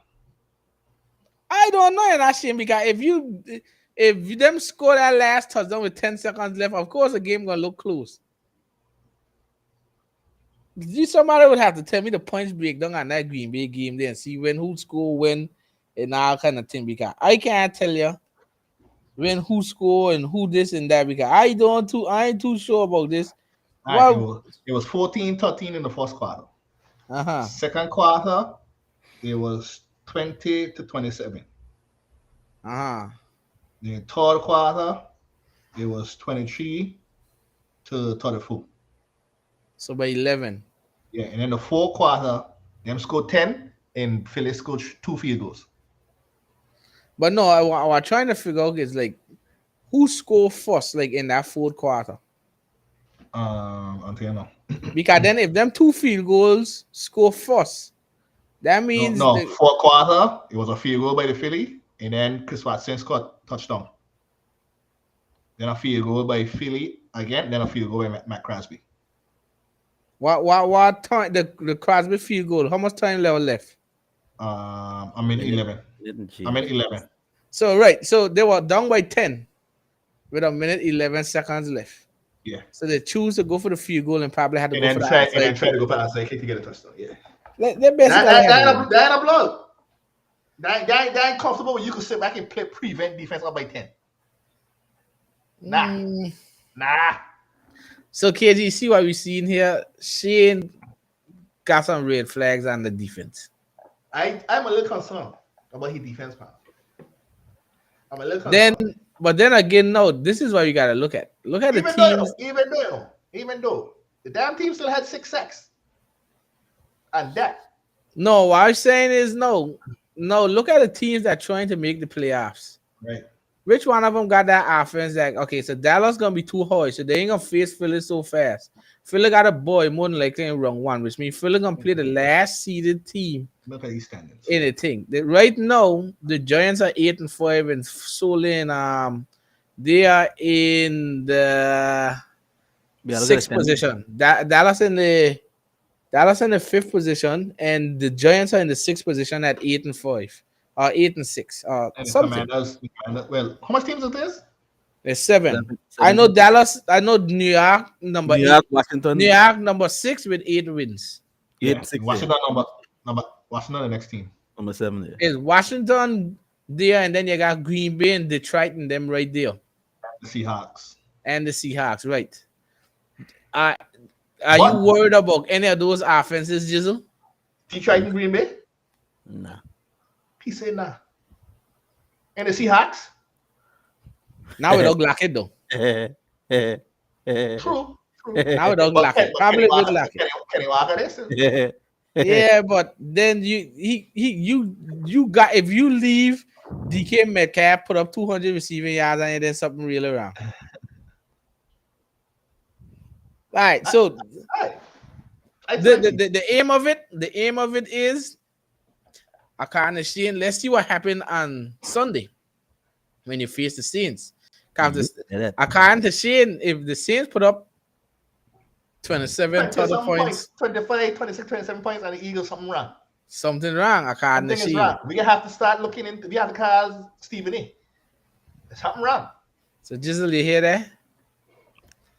I don't know, and that's shame because if them score that last touchdown with 10 seconds left, of course the game gonna look close. You somebody would have to tell me the points breakdown on that Green Bay game there and see when who score when and all kind of thing because I can't tell you when who score and who this and that because I ain't too sure about this. All right, Well, it was 14-13 in the first quarter. uh-huh. Second quarter, it was 20-27. Uh-huh. The third quarter, it was 23-34. So by 11. Yeah, and then the fourth quarter, them scored 10 and Philly scored two field goals. But no, I trying to figure out is like who scored first, like in that fourth quarter. Until now. Because then if them two field goals score first, that No, means no, fourth quarter, it was a field goal by the Philly, and then Chris Watson scored touchdown. Then a field goal by Philly again, then a field goal by Matt Crosby. what time the Crosby field goal? How much time left? I'm in 11. Didn't I'm in change. 11. So right, so they were down by 10 with a minute 11 seconds left. Yeah. So they choose to go for the field goal and probably had to And go then for the try outside to kick. go past the kick to get a touchdown. Yeah. They basically had to. That ain't a blood. That ain't comfortable when you can sit back and play prevent defense up by 10. Nah. Mm. Nah. So KG, see what we seeing here? Shane got some red flags on the defense. I'm a little concerned about his defense, man. I'm a little Then, concerned. but then again, no, this is what you gotta look at. Look at the teams. Even though the damn team still had 6 sacks. And that. No, what I'm saying is no. Look at the teams that trying to make the playoffs. Right. Which one of them got that offense that okay? So Dallas gonna be too hard, so they ain't gonna face Philly so fast. Philly got a boy more than likely in round one, which means Philly gonna play the last seeded team Look at these standings. in the thing. Right now, the Giants are 8-5 and solely in they are in the Yeah, look at the sixth standings. position. Dallas in the fifth position, and the Giants are in the sixth position at 8-5 or 8-6 or And the something. well, how much teams is this? There's 7. Seven- I know seven- Dallas. I know New York number New 8. York, Washington, New York number 6 with 8 wins. Yeah. 8-6. Washington number Washington the next team. Number 7 there. Is Washington there, and then you got Green Bay and Detroit and them right there, The Seahawks. and the Seahawks, right? Are you What? worried about any of those offenses, Jizzle? Detroit and Green Bay? Nah. He said nah. And the Seahawks? Now we don't like it though. True. Now we don't But like it. Probably with like it. Kenny Walker this? Yeah, but then you got if you leave DK Metcalf put up 200 receiving yards and then something real around. All right, so the aim of it is I kind of Shane. Let's see what happened on Sunday when you face the Saints. I kind of Shane if the Saints put up 27 total points, 25, 26, 27 points, and the Eagles something wrong. something wrong. I kind of Something is Shane. wrong. We have to start looking into. We have to call Stephen A. There's something wrong. So Jizzle, you hear that?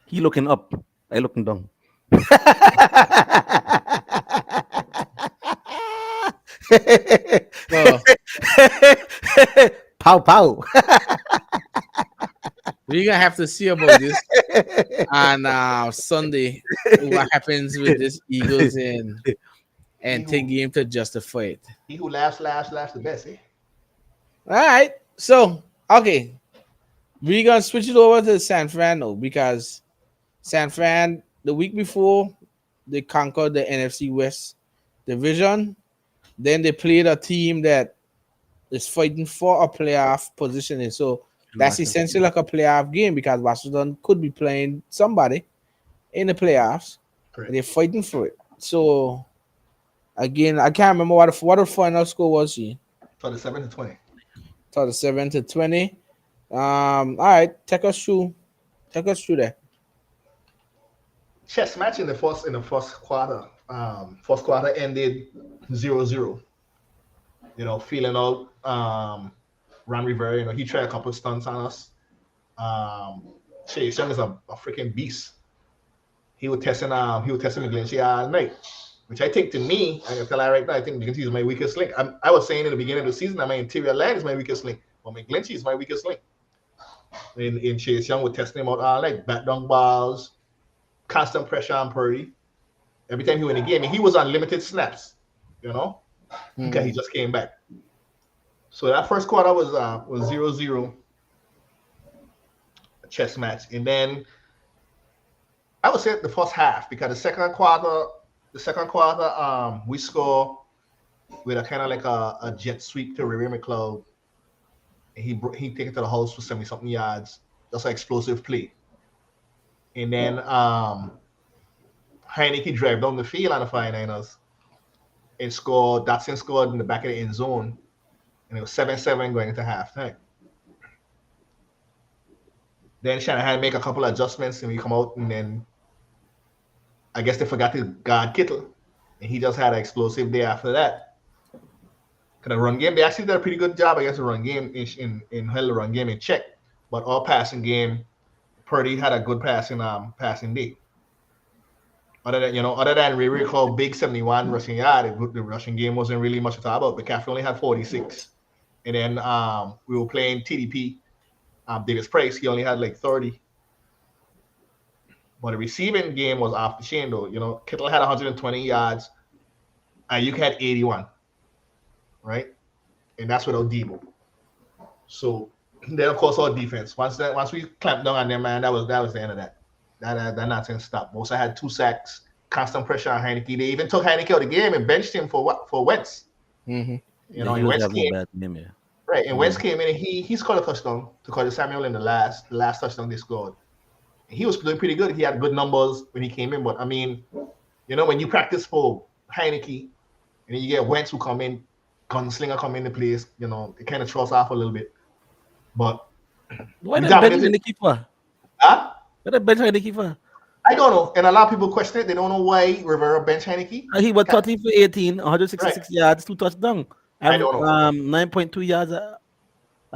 He looking up. I looking down. Well, Pow pow. we're gonna have to see about this on Sunday. What happens with this Eagles and take game to justify it. He who laughs the best. Eh? All right. So okay, we're gonna switch it over to San Fran now because San Fran the week before they conquered the NFC West division. Then they played a team that is fighting for a playoff positioning. So that's essentially like a playoff game because Washington could be playing somebody in the playoffs. Correct. And they're fighting for it. So again, I can't remember what the final score was. She 27-20. 7-20. All right, take us through that. Chess match in the first quarter. First quarter ended 0-0. You know, feeling out Ron Rivera, you know, he tried a couple of stunts on us. Chase Young is a freaking beast. he was testing McGlinchey all night. Which I think to me, I can tell you right now, I think McGlinchey is my weakest link. I was saying in the beginning of the season that my interior line is my weakest link. But McGlinchey is my weakest link. In Chase Young, we're testing him out all night. Back down balls, constant pressure on Purdy. Every time he went in the game, and he was on limited snaps, you know, because he just came back. So that first quarter was 0-0, a chess match. And then I would say the first half, because the second quarter, we score with a kind of like a jet sweep to Ray McLeod. He take it to the house for 70 something yards. Just an explosive play. And then Heineke drive down the field on the 49ers and scored. Datsun scored in the back of the end zone. And it was 7-7 going into halftime. Then Shanahan make a couple of adjustments and we come out, and then I guess they forgot to guard Kittle. And he just had an explosive day after that. Because the run game, they actually did a pretty good job against the run game in held the run game in check. But all passing game, Purdy had a good passing day. Other than we recall big 71 rushing yard, the rushing game wasn't really much to talk about. McCaffrey only had 46. And then we were playing TDP. Davis Price, he only had like 30. But the receiving game was off the chain though. Kittle had 120 yards. Ayuk had 81. Right? And that's without Debo. So then of course our defense. Once we clamped down on them, man, that was the end of that. That nonsense stopped. Bosa had 2 sacks, constant pressure on Heineke. They even took Heineke out of the game and benched him for Wentz. Mm-hmm. And Wentz came. Right, and Wentz came in and he scored a touchdown to Curtis Samuel in the last touchdown they scored. And he was doing pretty good. He had good numbers when he came in, but I mean, when you practice for Heineke and then you get Wentz who come in, Gunslinger come in the place, it kind of throws off a little bit. But why not bench Heineke for? Huh? Why not bench Heineke for? I don't know, and a lot of people question it. They don't know why Rivera bench Heineke. He was 13 for 18, 166 yards, 2 touchdowns. I don't know. 9.2 yards a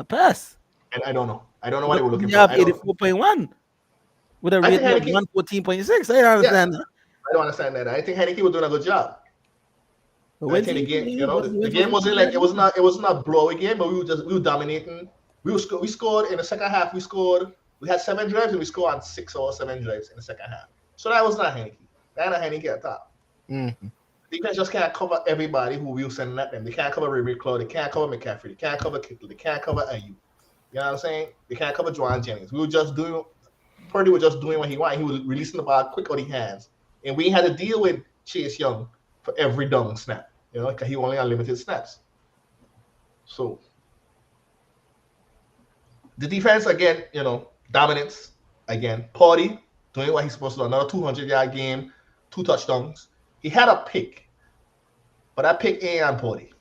pass. And I don't know. I don't know what they were looking for. You have 84.1 with a rating of 114.6. I understand. Yeah, I don't understand that. I think Heineke was doing a good job. I think the game, the game wasn't like it wasn't a blowout game, but we were dominating. We scored in the second half. We had 7 drives and we scored on 6 or 7 drives in the second half. So that was not Heineke. That not Heineke at top. Mm-hmm. Defense just can't cover everybody who we were sending at them. They can't cover Ray McLeod. They can't cover McCaffrey. They can't cover Kittle. They can't cover Ayuk. You know what I'm saying? They can't cover Juwan Jennings. Purdy was just doing what he wanted. He was releasing the ball quick out of his hands. And we had to deal with Chase Young for every down snap, because he only had limited snaps. So the defense, again, dominance. Again, Purdy doing what he's supposed to do. Another 200-yard game, 2 touchdowns. He had a pick, but that pick ain't on Purdy.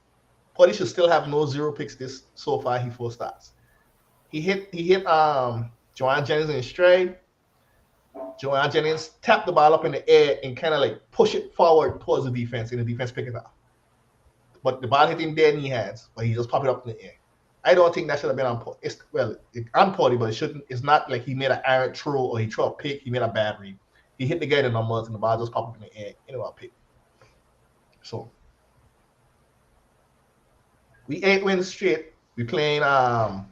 Purdy should still have no 0 picks so far. He 4 starts. He hit Juwan Jennings in stride. Juwan Jennings tapped the ball up in the air and kind of like push it forward towards the defense, and the defense picked it up. But the ball hit him dead in his hands, but he just popped it up in the air. I don't think that should have been on Purdy. It's on Purdy, but it shouldn't. It's not like he made an errant throw or he threw a pick. He made a bad read. He hit the guy in the numbers, and the ball just popped up in the air. A pick. So we 8 wins straight. We playing the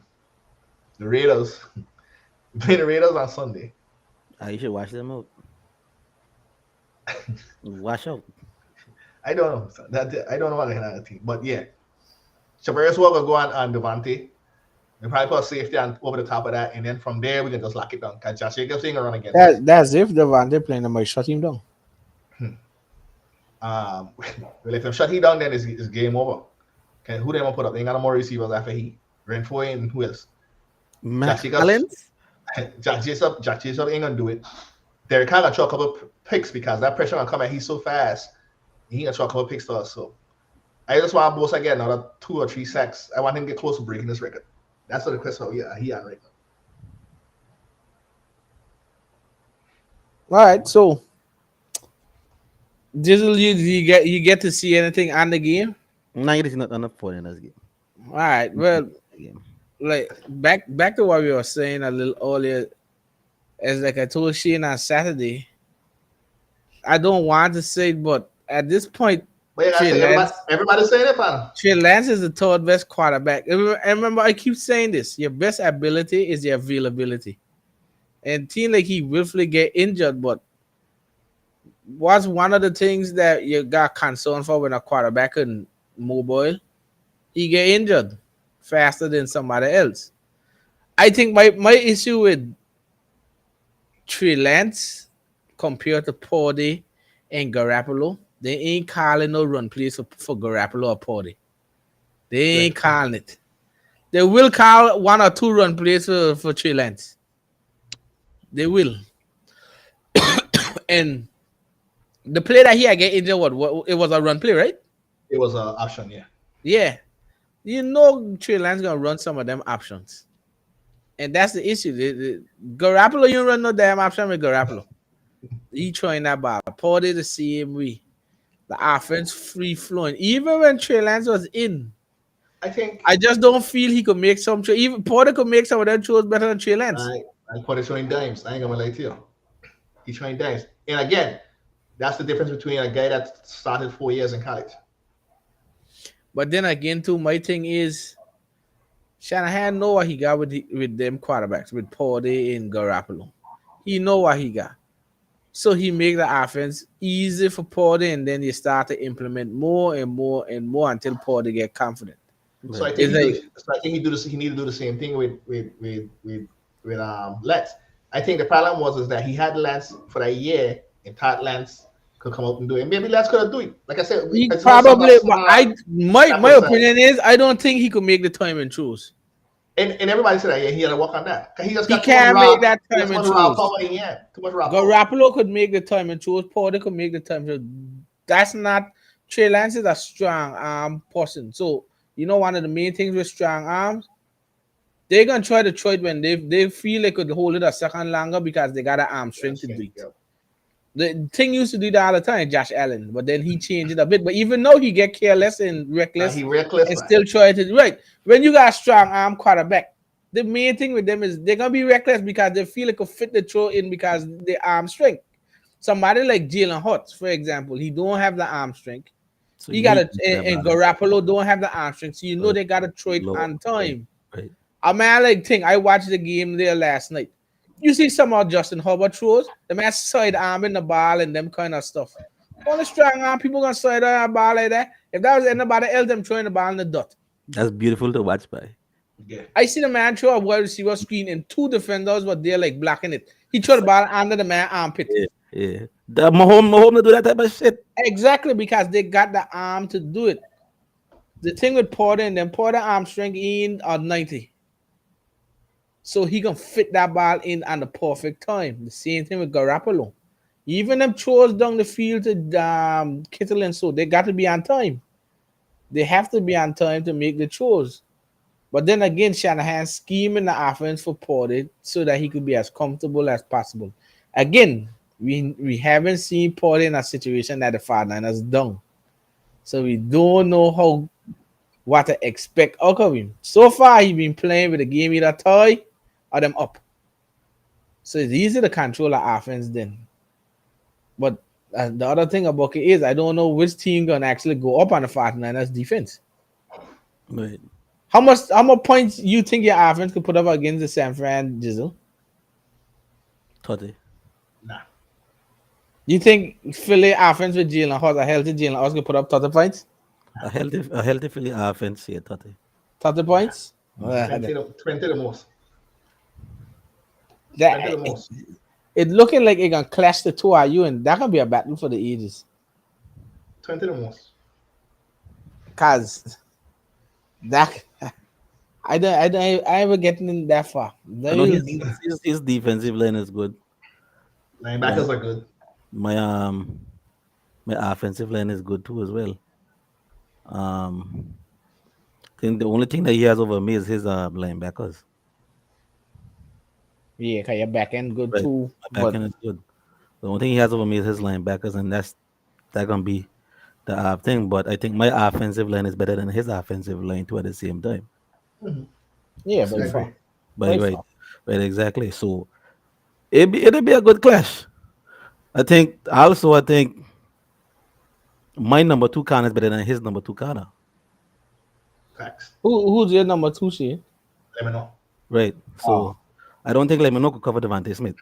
Raiders. We playing the Raiders on Sunday. You should watch them out. Watch out. I don't know. I don't know what the team, but yeah. Shabarius Walker go on Devontae. We probably put a safety over the top of that, and then from there we can just lock it down. Because Josh Jacobs ain't gonna run against that's if Devontae playing them might shut him down. Well, if them shut him down, then it's game over. Okay, who they gonna put up? They ain't got no more receivers after he. Renfroy and who else? Matt Collins? Jack Jessup ain't gonna do it. Derek Carr gonna throw a couple picks because that pressure gonna come at he's so fast. He gonna throw a couple picks to us. So I just want Bosa get another 2 or 3 sacks. I want him to get close to breaking this record. That's what the question he on right now. All right, so Jizzle, you get to see anything on the game? No, it is not on the 49ers game. All right, well, like back to what we were saying a little earlier, as like I told Shane on Saturday, I don't want to say it, but at this point, But you gotta Trey say Lance, everybody's saying it, partner. Trey Lance is the third best quarterback. And remember, I keep saying this: your best ability is your availability. And team like he willfully get injured, but what's one of the things that you got concern for when a quarterback and mobile? He get injured faster than somebody else. I think my issue with Trey Lance compared to Pordy and Garoppolo, they ain't calling no run plays for Garoppolo or Pordy. They ain't Great point. calling it. They will call one or two run plays for Trey Lance. They will. And the play that he had get injured, what it was a run play, right? It was an option, yeah. Yeah. You know Trey Lance gonna run some of them options. And that's the issue. Garoppolo, you don't run no damn option with Garoppolo. He throwing that ball. Porter the same way. The offense free flowing. Even when Trey Lance was in, I think I just don't feel he could make some. Even Porter could make some of them throws better than Trey Lance. I caught it showing dimes. I ain't gonna lie to you. He's showing dimes. And again, that's the difference between a guy that started 4 years in college. But then again, too, my thing is Shanahan know what he got with them quarterbacks with Porter and Garoppolo. He know what he got. So he make the offense easy for Porter, and then you start to implement more and more and more until Porter get confident. So I Right. think It's he do. like So I think he do this. He need to do the same thing with Lance. I think the problem was is that he had Lance for a year, and thought Lance could come out and do it. Maybe Lance could have do it. Like I said, he it's not something probably, but smart I my sample size. opinion is I don't think he could make the time and choose. And everybody said that yeah, he had to work on that. 'Cause he just He got too much can't make raw. that He got time too and much raw choose. power in the end. Too much raw power. Garoppolo could make the time and choose. Porter could make the time. That's not Trey Lance is a strong arm person. So you know one of the main things with strong arms, they're gonna try to throw it when they feel they could hold it a second longer because they got an arm Yeah, strength to do strength. it. Yeah. The thing used to do that all the time, Josh Allen, but then he changed it a bit. But even though he get careless and reckless He reckless, and right? still try to right when you got a strong arm quarterback, the main thing with them is they're gonna be reckless because they feel like a fit the throw in because the arm strength. Somebody like Jalen Hurts, for example, he don't have the arm strength. So He you got need a to keep that and balance. Garoppolo don't have the arm strength, so you know Right. they gotta throw it Low. on Right. time. Right. A man like thing, I watched the game there last night. You see some of Justin Herbert throws, the man side arming the ball and them kind of stuff. Only strong arm people gonna side arm a ball like that. If that was anybody else, them throwing the ball in the dot. That's beautiful to watch by. Yeah. I see the man throw a wide receiver screen and two defenders, but they're like blocking it. He threw the ball under the man armpit. Yeah. Yeah. The Mahomes to do that type of shit. Exactly because they got the arm to do it. The thing with Porter and then Porter arm strength in at 90. So he can fit that ball in at the perfect time. The same thing with Garoppolo. Even them throws down the field to Kittle and so they got to be on time. They have to be on time to make the throws. But then again, Shanahan scheming the offense for Porter so that he could be as comfortable as possible. Again, we haven't seen Porter in a situation that the 49ers done. So we don't know how what to expect out of him. So far, he been playing with the game either tie or them up. So it's easy to control the offense then. But the other thing about it is I don't know which team gonna actually go up on the 49ers defense. Right. How much points you think your offense could put up against the San Fran Jizzle? 30. Nah. You think Philly offense with Jalen Hurts, a healthy Jalen Hurts could put up 30 points? A healthy Philly offense, yeah, 30. 30 Nah. points? 20 the most. 20 That the most. it looking like it gonna clash the two of you, and that can be a battle for the ages. 20 the most. Cause that I ever getting in that far. I know They- his defensive line is good. My Linebackers are good. my my offensive line is good too as well. I think the only thing that he has over me is his linebackers. Yeah, cause your back end good Right. too. My back But end is good. The only thing he has over me is his linebackers, and that gonna be the thing. But I think my offensive line is better than his offensive line too at the same time. Hmm. yeah, I by So, agree. far. by By right, far. right, exactly. So it'll be a good clash. I think my number two corner is better than his number two corner. Facts. Who's your number two seed? Let me know. Right. Um, So I don't think Lemon could cover Devante Smith.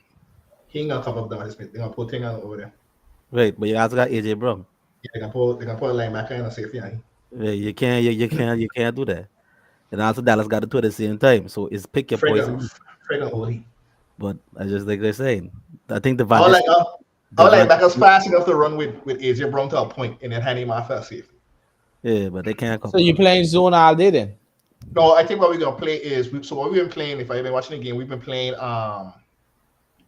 he ain't gonna cover up the Smith. They're gonna put thing on over there. Right. But you also got AJ Brown. Yeah, they're gonna put a linebacker and a safety on him. Right. You can't do that. And also Dallas got to do it at the same time. So it's pick your Fred poison. gonna Fred gonna hold him. But I just like they're saying. I think Our Devante like Smith, our Devante, linebackers fast enough to run with AJ Brown to a point and then hand him off as safety. yeah, but they can't So cover. you playing zone all day then? No, I think what we're gonna play is so what we've been playing. If I've been watching the game, we've been playing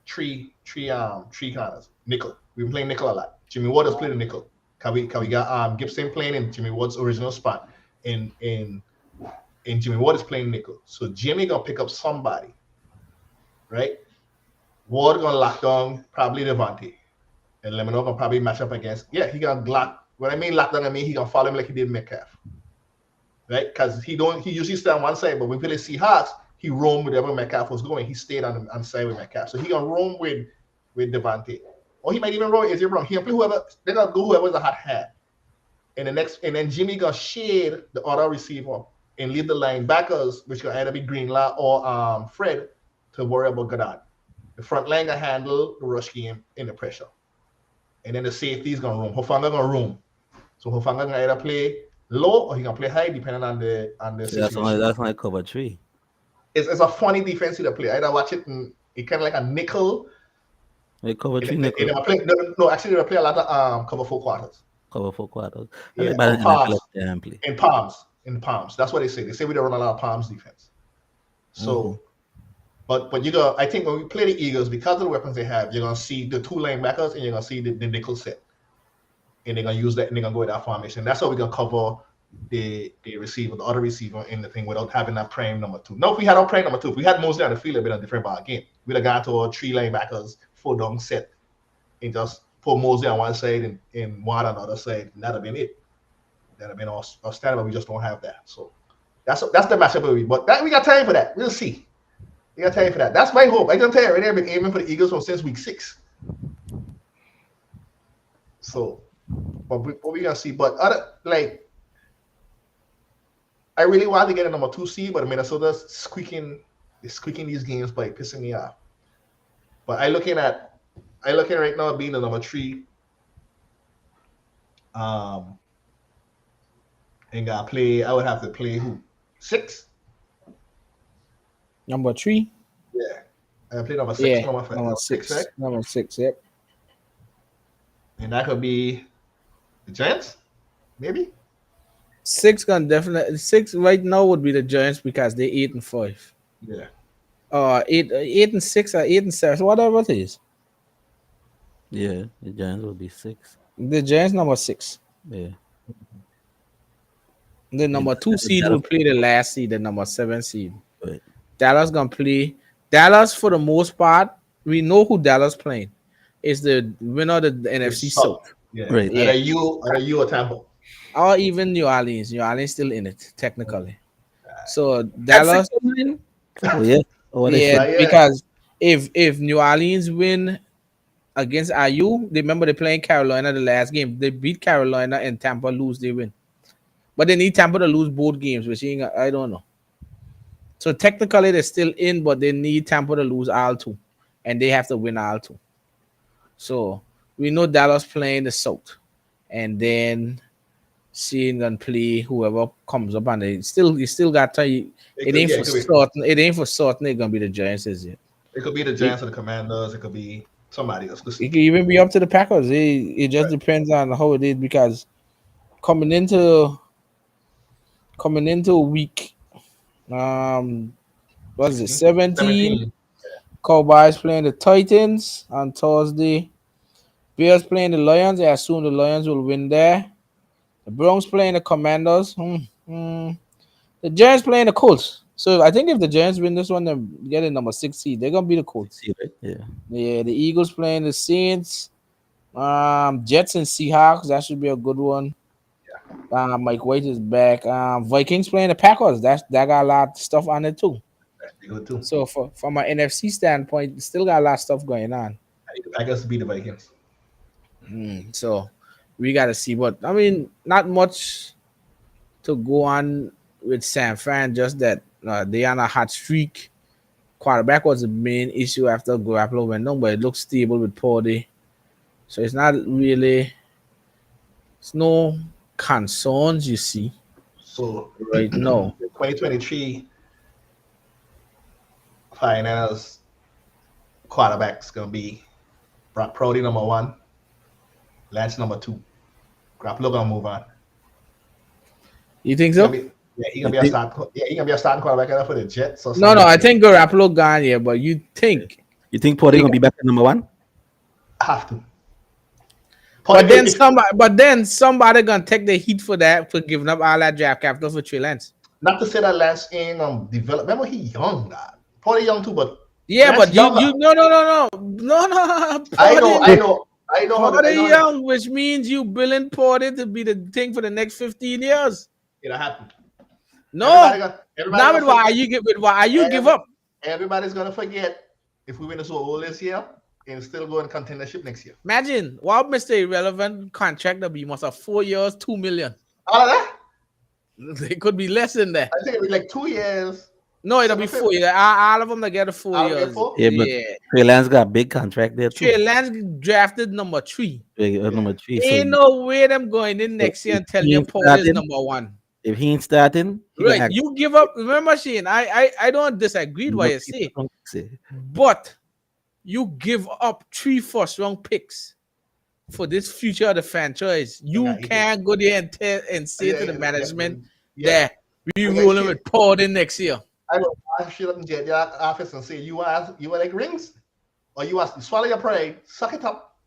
three corners nickel. We've been playing nickel a lot. Jimmy Ward has played the nickel. Can we got Gibson playing in Jimmy Ward's original spot in Jimmy Ward is playing nickel. So Jimmy gonna pick up somebody, right? Ward gonna lock down probably Devontae. And Lemon gonna probably match up against. Yeah, he gonna lock. When I mean lock down, I mean he gonna follow him like he did Metcalf, right? Because he usually stay on one side, but when we play the Seahawks, he roamed wherever Metcalf was going. He stayed on the side with Metcalf, so he gonna roam with Devontae, or he might even roam with AJ Brown. He gonna play whoever they're gonna go whoever's a hot hat. And then Jimmy gonna shade the other receiver and leave the linebackers, which gonna either be Greenlaw or Fred, to worry about Goddard. The front line gonna handle the rush game in the pressure. And then the safety's gonna roam. Hofanga gonna roam. So Hofanga gonna either play low or he gonna play high depending on the See, that's only situation. that's only cover three. It's a funny defense to play. Either watch it and it kind of like a nickel. They cover three And nickel, they play no, actually they play a lot of cover 4 quarters. cover 4 quarters. I Yeah, think by or the NFL palms. damn play. In palms. In palms. That's what they say. They say we don't run a lot of palms defense. Mm-hmm. So but you go I think when we play the Eagles, because of the weapons they have, you're gonna see the two linebackers and you're gonna see the nickel set. And they're gonna use that and they're gonna go with that formation. That's how we're gonna cover the receiver, the other receiver in the thing without having that prime number two. No, if we had our prime number two, if we had Mosley on the field, it'd been a different ball game. We'd have gone to our three linebackers, four down set, and just put Mosley on one side and Watt on the other side, and that'd have been it. That'd have been our standard, but we just don't have that. So that's the matchup will be. But that we got time for that. We'll see. We got time for that. That's my hope. I can tell you right there, I've been aiming for the Eagles from since week 6. So, but we gonna see. But other like I really wanted to get a number 2 seed, but Minnesota's squeaking these games by pissing me off. But I looking right now at being the number 3. Um and gotta play I would have to play who? 6? Number 3. Yeah. I play number 6, Yeah, number 5, number number 6, right? 6. Number 6. Yep. And that could be the Giants, maybe? 6 gonna definitely 6 right now would be the Giants because they 8-5. Yeah. 8-6 or 8-7, whatever it is. Yeah, the Giants will be 6. The Giants number 6. Yeah. The number 2 seed will play the last seed, the number 7 seed. Right. Dallas gonna play. Dallas for the most part, we know who Dallas playing. It's the winner of the NFC South. Yeah. Right. Yeah. Are you a Tampa? Or even New Orleans. New Orleans still in it, technically. So That's Dallas, 6-9? Oh yeah. Oh, what they yeah, say? Yeah. because if New Orleans win against IU, remember they playing Carolina the last game. They beat Carolina and Tampa lose, they win. But they need Tampa to lose both games, which I don't know. So technically they're still in, but they need Tampa to lose all two, and they have to win all two. So we know Dallas playing the South, and then seeing and play whoever comes up, and you still got to. It ain't for certain. It ain't for certain. It's gonna be the Giants, is it? It could be the Giants or the Commanders. It could be somebody else. It could even be up to the Packers. It just depends on how it is because coming into week what is it 17? Cowboys playing the Titans on Thursday. Bears playing the Lions. I assume the Lions will win there. The Broncos playing the Commanders. The Giants playing the Colts. So I think if the Giants win this one, they're getting number 6 seed. They're gonna be the Colts. Right? Yeah. Yeah, the Eagles playing the Saints. Jets and Seahawks. That should be a good one. Mike White is back. Vikings playing the Packers. That got a lot of stuff on it too. Good too. So from an NFC standpoint, still got a lot of stuff going on. I need the Packers to beat the Vikings. So we got to see. But I mean, not much to go on with San Fran. Just that they on a hot streak. Quarterback was the main issue after Garoppolo went down, but it looks stable with Purdy. So it's not really. It's no concerns you see So right now. the 2023 finals quarterback's gonna be Brock Purdy number one, Lance number two. Garoppolo gonna move on. You think He gonna so? be yeah, he gonna You be a think start. Yeah, he gonna be a starting quarterback either for the Jets or No, something no. like I that. think Garoppolo gone here, but you think you think Porter they gonna be back at number one? Have to. Purdy, But then if somebody gonna take the heat for that for giving up all that draft capital for Trey Lance. not to say that Lance ain't develop. Remember he young, God. Purdy young too, but Yeah, Lance but younger. you no I know, Porter I know, I Porter know how the, young, which means you billing Porter to be the thing for the next 15 years. it'll happen. No, Everybody now gonna with why forget. you get with why you give Every, up. everybody's gonna forget if we win the Super Bowl this year and still go in contendership next year. Imagine what Mr. Irrelevant contract that be must have 4 years, 2 million. All of that, It could be less than that. I think it'll be like 2 years, No, it'll be 750. 4 years. All of them together four I'll get years. four. Yeah, but Yeah. Trey Lance got a big contract there too. Trey Lance drafted number 3. Yeah. Number three. So Ain't no way them going in if next year and tell he you ain't Porter is starting, number 1. if he ain't starting, he gonna Right. act. You give up. Remember, Shane, I don't disagree with what you say, Say. but you give up 3 first-round picks for this future of the franchise. You He can't go there and tell and say to the yeah, management yeah. that we I got rolling shit. with Porter next year. I don't shit up in the office and say you are like rings, or you want to swallow your pride, suck it up.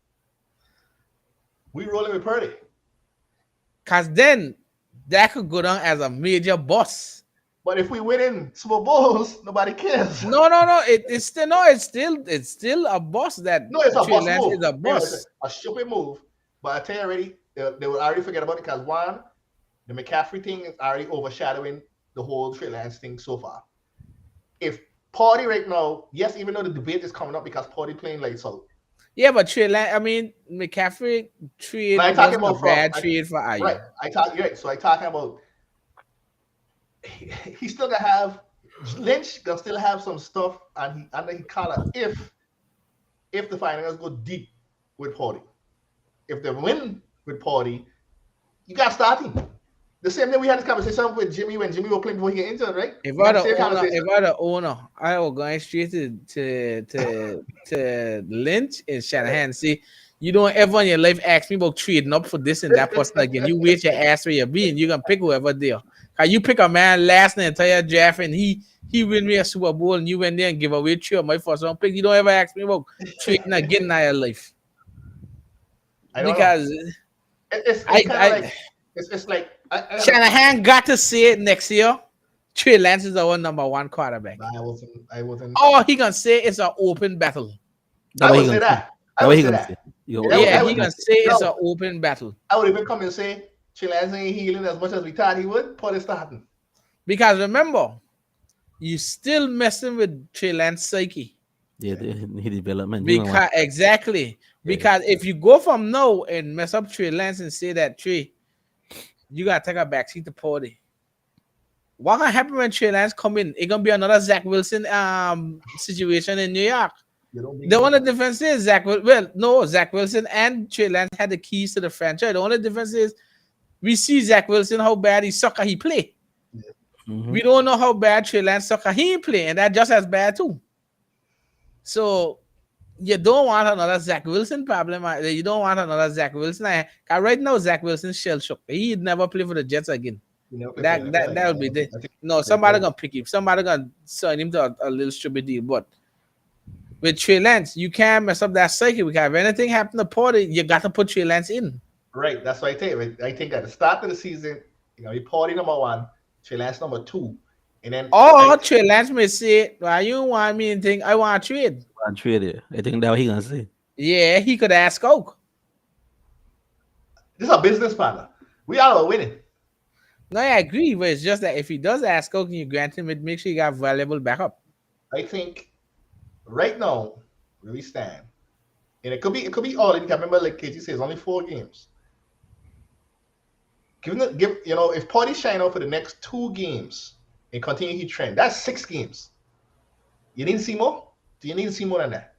We rolling with Purdy. Cause then that could go down as a major boss. But if we win in Super Bowls, nobody cares. No. It's still it's still a boss that No, it's a Trey boss Lance move. is a Yeah, it's boss. a stupid move. But I tell you already, they will already forget about it because one, the McCaffrey thing is already overshadowing the whole Trey Lance thing so far. If Party right now, yes, even though the debate is coming up because Party playing lights out. Yeah, but Trey Lance, I mean McCaffrey trade But I talking wasn't a about from bad trade for IU. right. Right. So I talking about he still gonna have Lynch gonna still have some stuff and he collar if the finals go deep with Party. If they win with Party, you got to start him. The same thing we had this conversation with Jimmy when Jimmy was playing before he got injured, right? If We I had the the same owner, conversation. I will go straight to Lynch and Shanahan. See, you don't ever in your life ask me about trading up for this and that person again. You wait your ass where you be and you gonna pick whoever there. Cause you pick a man last in the entire draft and he win me a Super Bowl and you went there and give away 3 of my first round pick. You don't ever ask me about trading again in your life. I don't Because know. It's kind of like it's like Shanahan got to say it next year. Trey Lance is our number 1 quarterback. I wasn't. Or he gonna say it's an open battle. That I way would he say gonna that. That I way would he say gonna that. say. Yeah, I he would- gonna say it's no. an open battle. I would even come and say Chilans ain't healing as much as we thought he would. Party starting. Because remember, you still messing with Trey Lance psyche. Yeah, he development. He Because exactly. Because if you go from now and mess up Trey Lance and say that Trey, you gotta take a backseat to Party. What gonna happen when Trey Lance come in? It gonna be another Zach Wilson situation in New York. The only difference is Zach Wilson and Trey Lance had the keys to the franchise. The only difference is we see Zach Wilson how bad he sucker he play. Mhm. We don't know how bad Trey Lance sucker he play, and that just as bad too. So you don't want another Zach Wilson problem. You don't want another Zach Wilson. Right now, Zach Wilson shell shook. He'd never play for the Jets again. That would be the no. Somebody gonna pick him. Somebody gonna sign him to a little stupid deal. But with Trey Lance, you can't mess up that cycle because if anything happened to Porter, you got to put Trey Lance in. Right. That's what I think. I think at the start of the season, be Party number 1, Chilans number 2, and then Trey Lance may say, "Why you want me and think I want to trade?" Trade it. I think that what he gonna say. Yeah, he could ask Oak. this is a business partner. We all are winning. No, I agree, but it's just that if he does ask Oak and you grant him it, make sure you got valuable backup. I think right now where we stand, And it could be all. You can remember, like KT says, only 4 games. Give if Party shine out for the next 2 games and continue his trend, that's 6 games. You need to see more. Do you need to see more than that?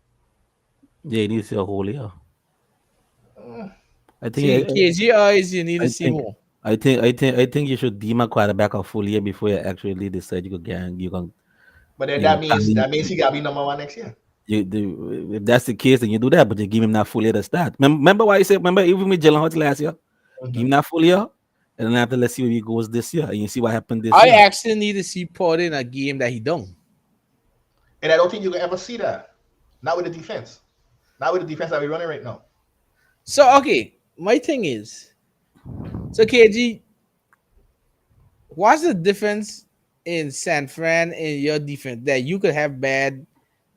Yeah, he needs to see a whole year. Mm, I think. See, KGIs, you need I to see think. more. I think you should deem a quarterback a full year before you actually decide but then you know, that means he gotta be number 1 next year. you do, if that's the case, then you do that, but you give him that full year to start. Remember why you said, remember even with Jalen Hurts last year, give him Mhm. that full year, and then after let's see where he goes this year, and you see what happened this I year. actually need to see Port in a game that he don't. And I don't think you can ever see that. Not with the defense. Not with the defense that we're running right now. So okay, my thing is, so KG, what's the difference in San Fran and your defense that you could have bad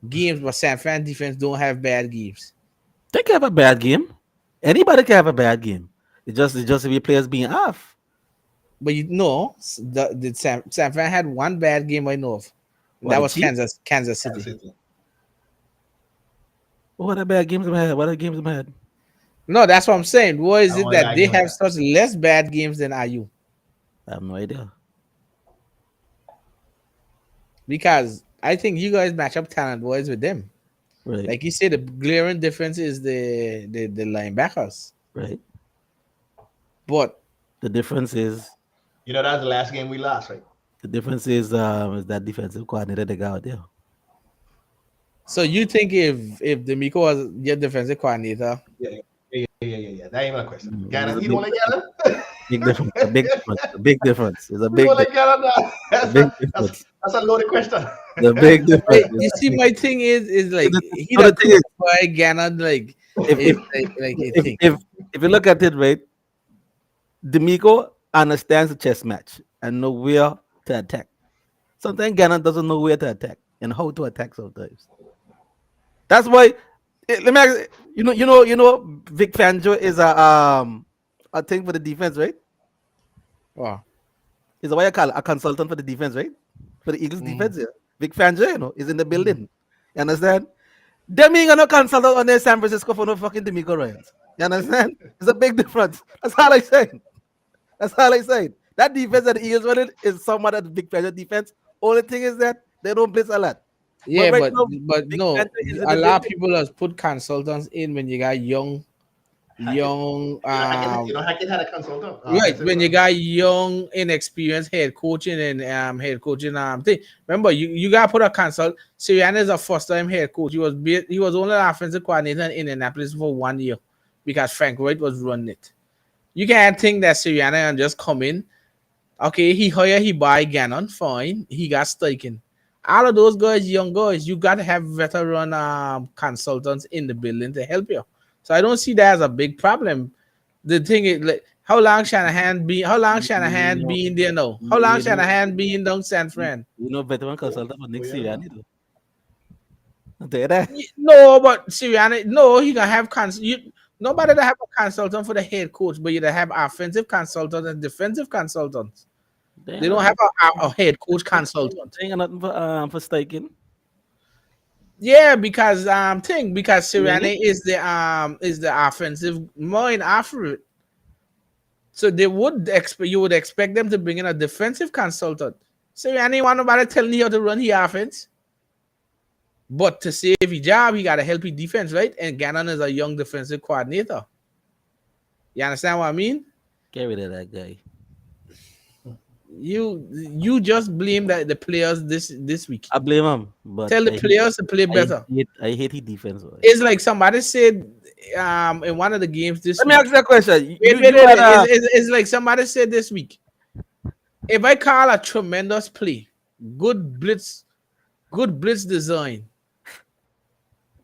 games, but San Fran defense don't have bad games? They can have a bad game. Anybody can have a bad game. It's just if your players being off. But you know, San Fran had one bad game I know of, and What that the was Chiefs? Kansas Kansas City. City. What are bad games we had? What are games we had? No, that's what I'm saying. What I is don't it want to that they argue with have that. such less bad games than IU? I have no idea. Because I think you guys match up talent wise with them. Right, Like you said, the glaring difference is the linebackers. right. But The difference is That's the last game we lost, right? is that defensive coordinator they got out there. so you think if D'Amico was your defensive coordinator, Yeah, yeah. That ain't even a question. There's Gannon, a you don't big like difference. Gannon? Big difference. A big difference. A big difference. It's a You big don't difference. like Gannon? A That's big a, that's difference. that's a loaded question. The big difference. hey, It's you a see, big, my thing is so like the, he so the the thing coach is, by Gannon like if is if like a if thing. if, if you look at it right, D'Amico understands the chess match and know where to attack. Sometimes Gannon doesn't know where to attack and how to attack sometimes. That's why. Let me ask Vic Fangio is a thing for the defense, right? Wow. Is what you call a consultant for the defense, right? For the Eagles Mm. defense, yeah. Vic Fangio, is in the Mm. building. You understand? Them ain't gonna consult on their San Francisco for no fucking D'Amico Ryans. You understand? It's a big difference. That's all I saying. That's all I saying. That defense that the Eagles running is somewhat of the big pressure defense. Only thing is that they don't blitz a lot. But Yeah, right but now, but Big no, Panther is in a the lot of building. people has put consultants in when you got Hackett. young Hackett had a consultant, right offensive. when you got young inexperienced head coaching and head coaching thing. Remember, you got to put a consult. Sirianni is a first time head coach. He was only an offensive coordinator in Indianapolis for 1 year because Frank Wright was running it. You can't think that Sirianni and just come in. Okay, he buy Gannon, fine. He got Steichen. All of those guys, young guys, you got to have veteran consultants in the building to help you. So I don't see that as a big problem. The thing is, like, how long Shanahan be? How long You Shanahan know, be in there now? How long you know, Shanahan be in down San you Fran? veteran Oh, consultant for oh next yeah, year. I no. need to. I'll tell you that. No, but Sirianni, no, he gonna have nobody that have a consultant for the head coach, but you to have offensive consultants and defensive consultants. They ain't They don't nothing. have a head coach consultant. They ain't nothing for Steichen. Yeah, because Really? Sirianni is the offensive mind after it. So they would expect you would expect them to bring in a defensive consultant. Sirianni want nobody telling you how to run his offense. But to save his job, he got a healthy defense, right? And Gannon is a young defensive coordinator. You understand what I mean? Get rid of that guy. You just blame the players this week. I blame him, but Tell the players to play better. I hate his defense. Boy. It's like somebody said in one of the games this Let me week. ask you a question. Wait, wait, You wait, had wait. It's like somebody said this week. If I call a tremendous play, good blitz design,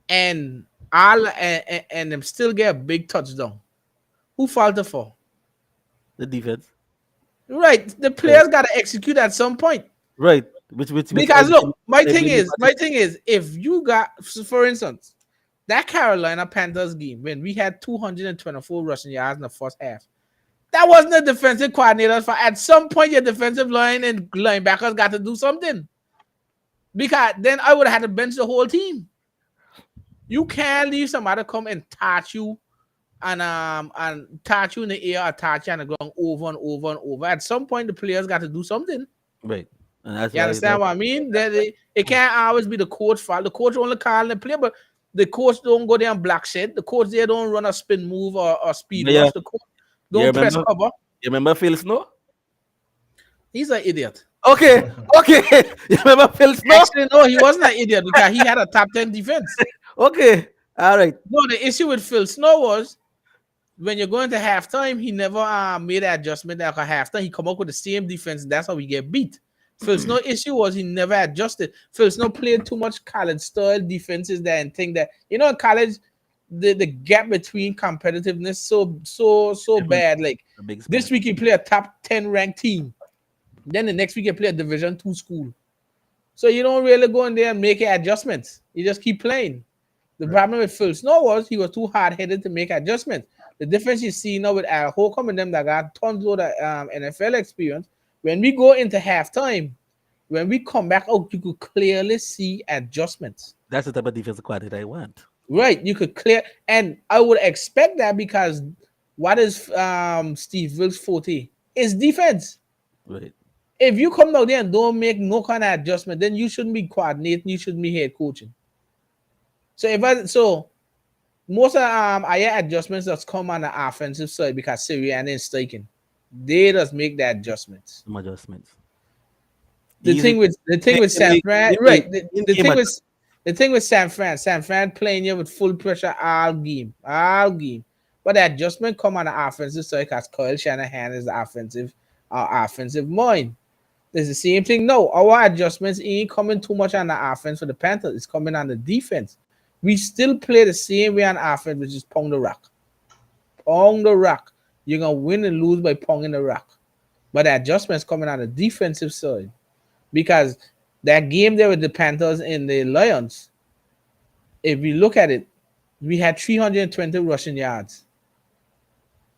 and and them still get a big touchdown, who faltered for? the defense, Right, the right? players got to execute at some point. Right. Which Because look, I blame you. my thing is, if you got, so for instance, that Carolina Panthers game when we had 224 rushing yards in the first half, that wasn't a defensive coordinator. For at some point, your defensive line and linebackers got to do something because then I would have had to bench the whole team. You can't leave somebody come and touch you and touch you in the air or touch you on the ground over and over and over. At some point, the players got to do something. Right. And that's You why understand what I mean? That it can't always be the coach fault. The coach only calling the play, but the coach don't go there and block shit. The coach there don't run a spin move or speed yeah, rush. The coach you don't press remember cover. you remember Phil Snow? He's an idiot. Okay, okay. You remember Phil Snow? Actually, no, he wasn't an idiot because he had a top 10 defense. Okay. All right. No, the issue with Phil Snow was when you're going to halftime, he never made an adjustment after halftime. He come up with the same defense. That's how we get beat. Phil Snow issue was he never adjusted. Phil Snow played too much college style defenses there and think that in college the gap between competitiveness so Different, bad. Like a big this span. week he play a top 10 ranked team. Then the next week you play a Division 2 school. So you don't really go in there and make adjustments. You just keep playing. The problem with Phil Snow was he was too hard headed to make adjustments. The difference you see now with Al Holcomb and them that got tons of NFL experience, when we go into halftime, when we come back out, you could clearly see adjustments. That's the type of defensive quality I want. Right. You could clear, and I would expect that because what is Steve Wilkes' forte? Is defense. Right. If you come out there and don't make no kind of adjustment, then you shouldn't be coordinating, you shouldn't be head coaching. So most of our adjustments that's come on the offensive side because Sirianni is striking. They just make the adjustments. Some adjustments. The Easy. thing with San Fran, Easy- right? easy The game thing with San Fran playing you with full pressure all game. But the adjustment come on the offensive side because Kyle Shanahan is the offensive mind. It's the same thing. No, our adjustments ain't coming too much on the offense for the Panthers. It's coming on the defense. We still play the same way on offense, which is pound the rock. Pound the rock. You're gonna win and lose by pounding the rock. But the adjustments coming on the defensive side. Because that game there with the Panthers and the Lions, if we look at it, we had 320 rushing yards.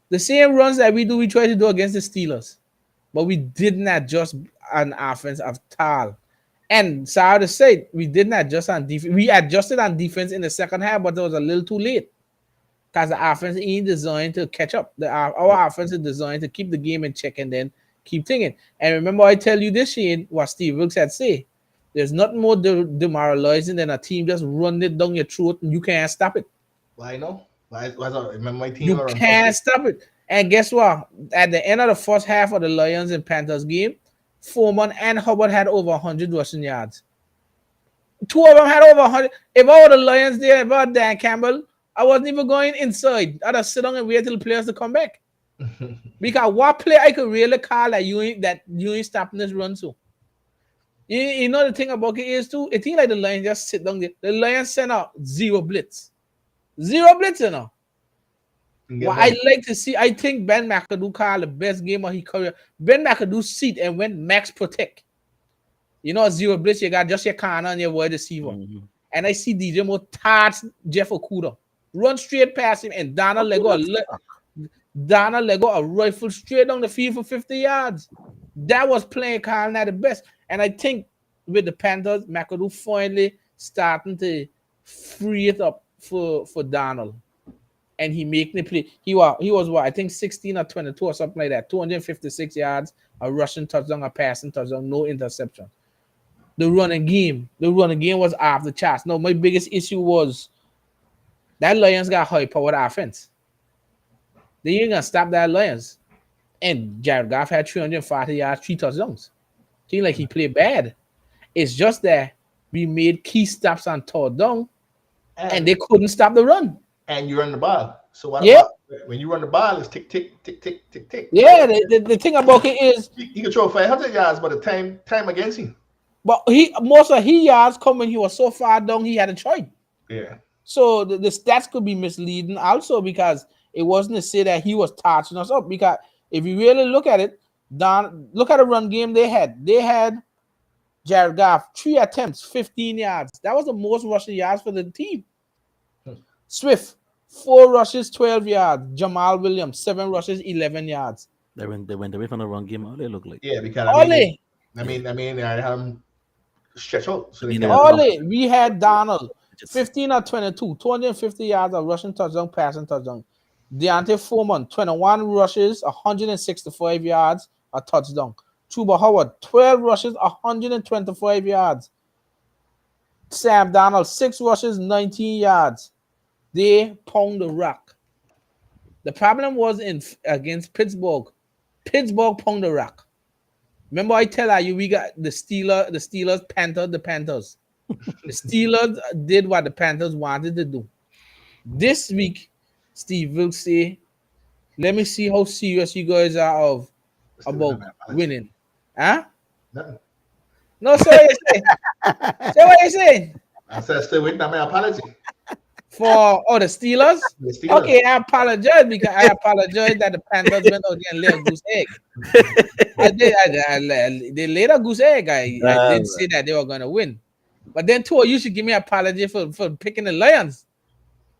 The same runs that we try to do against the Steelers. But we didn't adjust on offense at all. And sorry to say, we didn't adjust on defense. We adjusted on defense in the second half, but it was a little too late. Because the offense ain't designed to catch up. Our offense is designed to keep the game in check and then keep thinking. And remember, I tell you this, Shane, what Steve Wilkes had say. There's nothing more demoralizing than a team just run it down your throat and you can't stop it. Why no? Remember my team You around can't stop it. And guess what? At the end of the first half of the Lions and Panthers game, Foreman and Hubbard had over 100 rushing yards. Two of them had over 100. If I were the Lions there, if I were Dan Campbell, I wasn't even going inside. I'd just sit down and wait till the players to come back. Because what play I could really call that you ain't stopping this run so. You know the thing about it is too, it think like the Lions just sit down there. The Lions send out zero blitz. Zero blitz, you know. What I like to see, I think Ben McAdoo called the best game of his career. Ben McAdoo sit and went max protect. You know, zero blitz, you got just your corner and your wide receiver. Mhm. And I see DJ Moore touch Jeff Okuda. Run straight past him and Donna Lego a rifle straight down the field for 50 yards. That was playing calling at the best. And I think with the Panthers, McAdoo finally starting to free it up for Donald. And he making the play. He was what I think 16 or 22 or something like that. 256 yards, a rushing touchdown, a passing touchdown, no interception. The running game was off the charts. No, my biggest issue was that Lions got high powered offense. They ain't gonna stop that Lions. And Jared Goff had 340 yards, 3 touchdowns. Seemed like he played bad. It's just that we made key stops on third down, and they couldn't stop the run. And you run the ball. So when you run the ball, it's tick, tick, tick, tick, tick, tick. Yeah, the thing about it is he can throw 500 yards, but the time against him. But most of his yards come when he was so far down he had to try. Yeah. So the stats could be misleading also because it wasn't to say that he was touching us up. Because if you really look at it, look at the run game they had. They had Jared Goff 3 attempts, 15 yards. That was the most rushing yards for the team. Swift 4 rushes, 12 yards. Jamal Williams 7 rushes, 11 yards. They went away from the run game. All they look like. Yeah, because I had him stretch out. So we had Donald. digits. 15 or 22, 250 yards of rushing touchdown, passing touchdown. Deontay Foreman, 21 rushes, 165 yards, a touchdown. Chuba Howard, 12 rushes, 125 yards. Sam Darnold, 6 rushes, 19 yards. They pound the rock. The problem was in against Pittsburgh. Pittsburgh pound the rock. Remember, I tell you we got the Steelers, Panthers, the Panthers. The Steelers did what the Panthers wanted to do. This week, Steve will say, "Let me see how serious you guys are of Still with about my apology. winning." Huh? Nothing. No, so what you say? Say what you saying? I said still waiting on my apology. For the Steelers? The Steelers. Okay, I apologize because I apologize that the Panthers went out there and laid a goose egg. I did. They laid a goose egg. I did say that they were gonna win, but then too, you should give me an apology for picking the Lions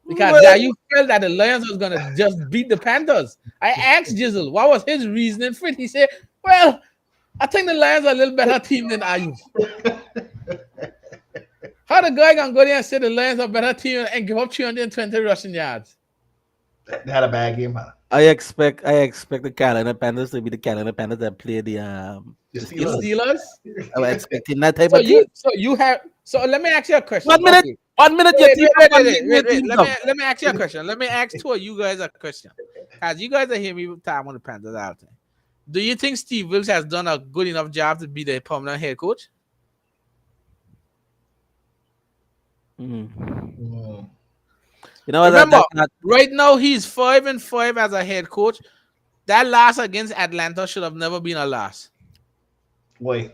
because Well, that you felt that the Lions was gonna just beat the Panthers. I asked Jizzle what was his reasoning for it. He said, "Well, I think the Lions are a little better team than IU." How the guy gonna go there and say the Lions are a better team and give up 320 rushing yards? They had a bad game, man. I expect the Carolina Panthers to be the Carolina Panthers that play the The the The Steelers. Steelers. Steelers. I'm expecting that type So of team. you have. So let me ask you a question. 1 minute, Okay. 1 minute your Wait, team wait, up, wait, one wait, minute your wait, wait. team Let me down. let me ask you a question. Let me ask two of you guys a question. Cause you guys are hearing me talk on the Panthers all the time. Do you think Steve Wilkes has done a good enough job to be the permanent head coach? Mm. Mm. You know what? Remember, That's not. right now he's 5-5 as a head coach. That loss against Atlanta should have never been a loss. Wait.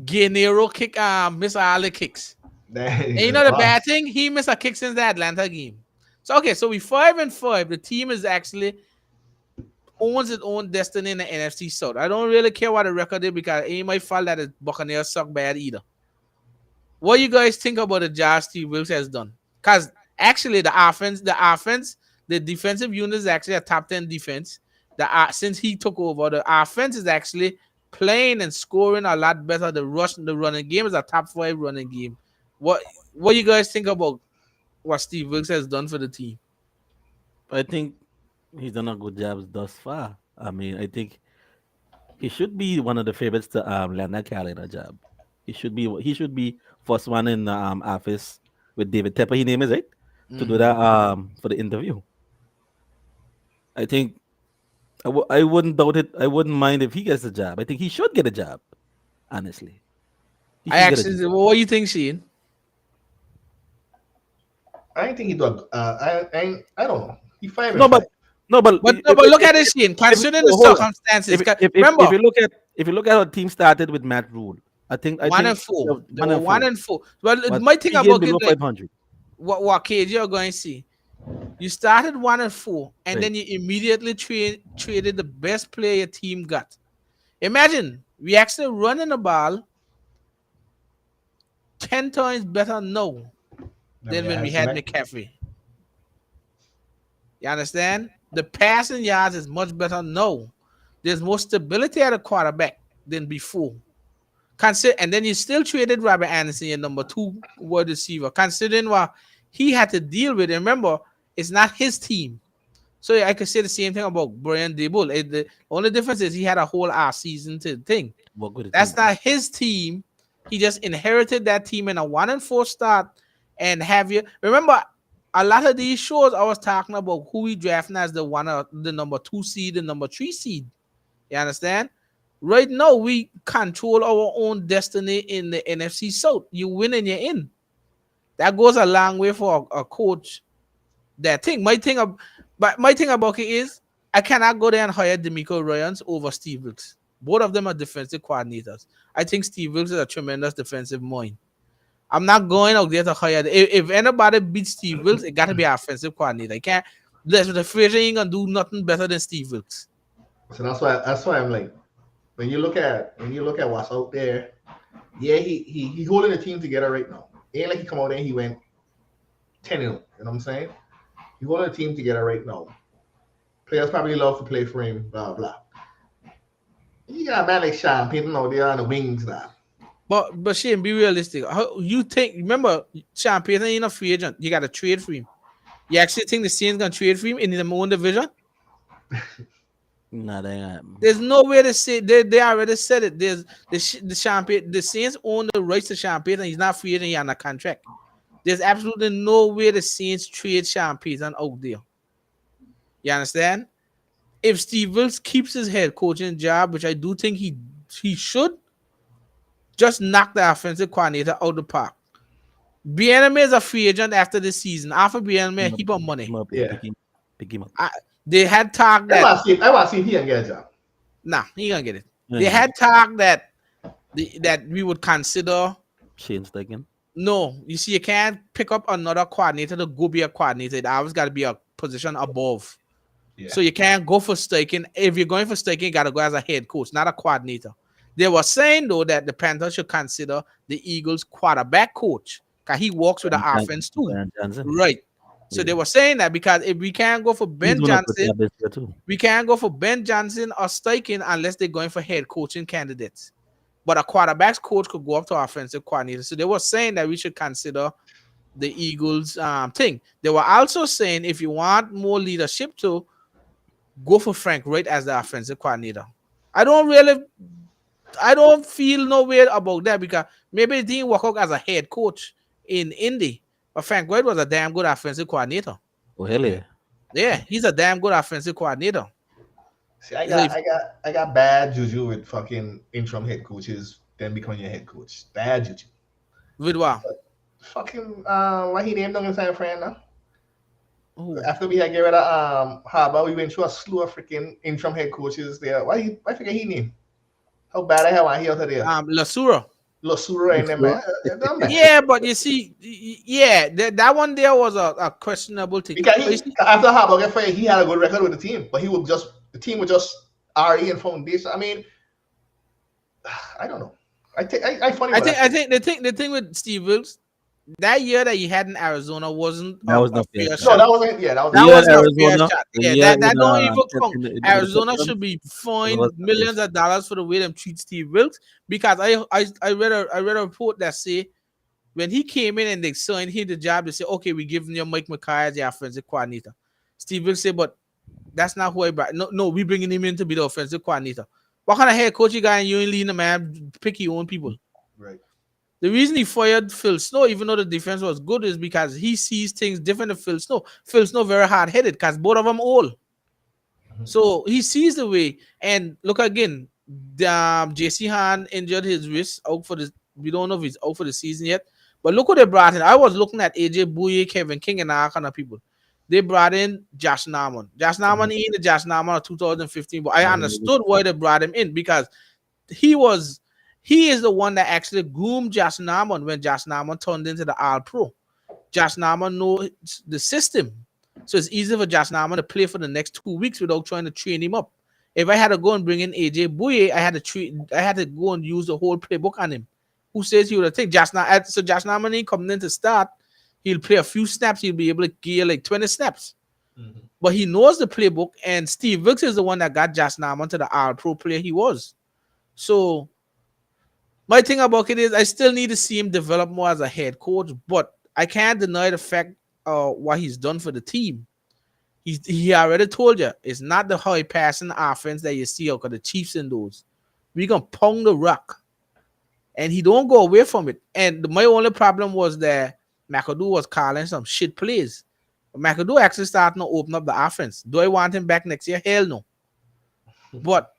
Gennaro kick miss all the kicks. And you know the bad thing? He missed a kick since the Atlanta game. So okay, so we 5-5. The team is actually owns its own destiny in the NFC South. I don't really care what the record is because it ain't my fault that the Buccaneers suck bad either. What you guys think about the job Steve Wilkes has done? Because actually the defensive unit is actually a top 10 defense. Since he took over, the offense is actually playing and scoring a lot better. The running game is a top 5 running game. What you guys think about what Steve Wilkes has done for the team? I think he's done a good job thus far. I mean, I think he should be one of the favorites to land that Carolina job. He should be first one in the office with David Tepper. His name is right to do Mm-hmm. that for the interview. I think I wouldn't doubt it. I wouldn't mind if he gets a job. I think he should get a job. Honestly, he I should get a job. actually, what do you think, Shane? I ain't think he do. I don't know. He 5 and No, but 5. no, but But no, but look at this, Shane. Considering the hold on. circumstances, If remember you look at how the team started with Matt Rule, I think 1-4. They one were and one four and four. Well, was my thing 3 games about it, below like 500. what KJ you're going to see. You started 1-4, and Right. then you immediately traded the best player your team got. Imagine we actually running the ball 10 times better now Then than we when had we had Cement. McCaffrey. You understand? The passing yards is much better now. There's more stability at a quarterback than before. And then you still traded Robert Anderson, your number 2 wide receiver, considering what he had to deal with. And remember, it's not his team. So I could say the same thing about Brian Dable. The only difference is he had a whole off season to think. Work with the That's team. not his team. He just inherited that team in a 1-4 start. And have you remember a lot of these shows I was talking about who we drafting as the number 2 seed, the number 3 seed. You understand? Right now, we control our own destiny in the NFC South. You win and you're in. That goes a long way for a coach. That thing. My thing about it is I cannot go there and hire D'Amico Ryans over Steve Wilkes. Both of them are defensive coordinators. I think Steve Wilkes is a tremendous defensive mind. I'm not going out there to hire. If anybody beats Steve Wilkes, it got to be an offensive coordinator. I can't. The Frazier ain't gonna do nothing better than Steve Wilkes. So that's why I'm like, when you look at what's out there, yeah, he holding the team together right now. Ain't like he come out there and he went 10-0. You know what I'm saying? He holding the team together right now. Players probably love to play for him, blah blah. You got a man like Sean Payton out there on the wings now. But Shane, be realistic. How you think? Remember, Sean Payton ain't a free agent. You got to trade for him. You actually think the Saints gonna trade for him in their own division? Nah, they ain't happen. There's no way to say they already said it. There's the Champagne, the Saints own the rights to Champagne, and he's not free agent, he's on a contract. There's absolutely no way the Saints trade Champagne out there. You understand? If Steve Wilkes keeps his head coaching job, which I do think he should, just knock the offensive coordinator out the park. BNM is a free agent after the season. After BNM, a heap of Pick him money. up, yeah. Yeah. Pick him up. They had talk I that want to see. I want to see if he can get a job. nah, he gonna get it. Yeah, They had talk that that we would consider. Shane's taken. No, you see, you can't pick up another coordinator to go be a coordinator. It always got to be a position above. Yeah. So you can't go for staking. If you're going for staking, you got to go as a head coach, not a coordinator. They were saying, though, that the Panthers should consider the Eagles' quarterback coach because he works with the offense, too. Ben Johnson. Right. So they were saying that because if we can't go for Ben He's one of the Johnson, best here too. we can't go for Ben Johnson or Steichen unless they're going for head coaching candidates. But a quarterback's coach could go up to offensive coordinator. So they were saying that we should consider the Eagles thing. They were also saying if you want more leadership to go for Frank Wright as the offensive coordinator. I don't feel no way about that because maybe it didn't work out as a head coach in Indy. But Frank Wright was a damn good offensive coordinator. Oh hell yeah. Yeah, he's a damn good offensive coordinator. See, I got bad juju with fucking interim head coaches, then becoming your head coach. Bad juju. With what? Fucking what he named on San Fran now. Ooh. After we had get rid of Harbaugh, we went through a slew of freaking interim head coaches there. I forget his name. How bad I have one here out there. Lasura. Losura and them man. Yeah, but you see, yeah, that one there was a questionable thing. Because after Harbaugh got fired, he had a good record with the team, but the team was just RE and foundation. I mean, I don't know. I think the thing with Steve Wilkes, that year that he had in Arizona wasn't That was a not fair fair. shot. No, that wasn't. Yeah, that was. That year was at a fair Arizona, shot. the Yeah, year that in, don't even count. in the Arizona second, should be it fined was- millions of dollars for the way them treat Steve Wilkes because I read a report that say when he came in and they signed him the job, they say, okay, we're giving you Mike McKay as the offensive coordinator. Steve Wilkes said, but that's not who I brought. No, we bringing him in to be the offensive coordinator. What kind of head coach you got and you ain't leading the man, pick your own people? Right. The reason he fired Phil Snow, even though the defense was good, is because he sees things different than Phil Snow. Phil Snow very hard-headed because both of them old. So he sees the way. And look again, JC Han injured his wrist out for the. We don't know if he's out for the season yet. But look what they brought in. I was looking at AJ Bouye, Kevin King, and all kind of people. They brought in Josh Norman. Josh Norman ain't the Josh Norman of 2015, but I understood why they brought him in because he is the one that actually groomed Josh Norman when Josh Norman turned into the All Pro. Josh Norman knows the system. So it's easy for Josh Norman to play for the next 2 weeks without trying to train him up. If I had to go and bring in AJ Bouye, I had to go and use the whole playbook on him. Who says he would have taken Josh Norman? So Josh Norman ain't coming in to start. He'll play a few snaps. He'll be able to gear like 20 snaps. Mm-hmm. But he knows the playbook, and Steve Wilkes is the one that got Josh Norman to the All-Pro player he was. So my thing about it is I still need to see him develop more as a head coach, but I can't deny the fact what he's done for the team. He already told you it's not the high passing offense that you see out of the Chiefs in those. We're going to pound the rock. And he don't go away from it. And my only problem was that McAdoo was calling some shit plays. McAdoo actually starting to open up the offense. Do I want him back next year? Hell no. But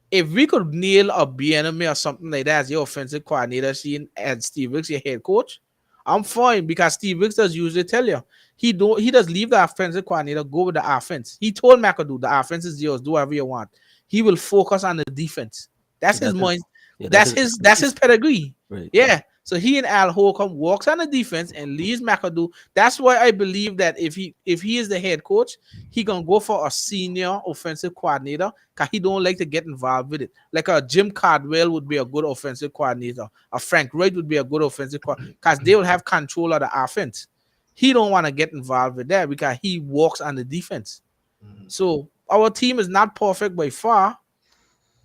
if we could nail a BNM or something like that as your offensive coordinator, seeing as Steve Wilkes your head coach, I'm fine because Steve Wilkes does usually tell you he does leave the offensive coordinator, go with the offense. He told McAdoo the offense is yours, do whatever you want. He will focus on the defense. That's his mind. Yeah, that's his pedigree. Right. Yeah. So he and Al Holcomb walks on the defense and leaves McAdoo. That's why I believe that if he is the head coach, he gonna go for a senior offensive coordinator because he don't like to get involved with it. Like a Jim Cardwell would be a good offensive coordinator. A Frank Wright would be a good offensive coordinator because they will have control of the offense. He don't want to get involved with that because he walks on the defense. Mm-hmm. So our team is not perfect by far,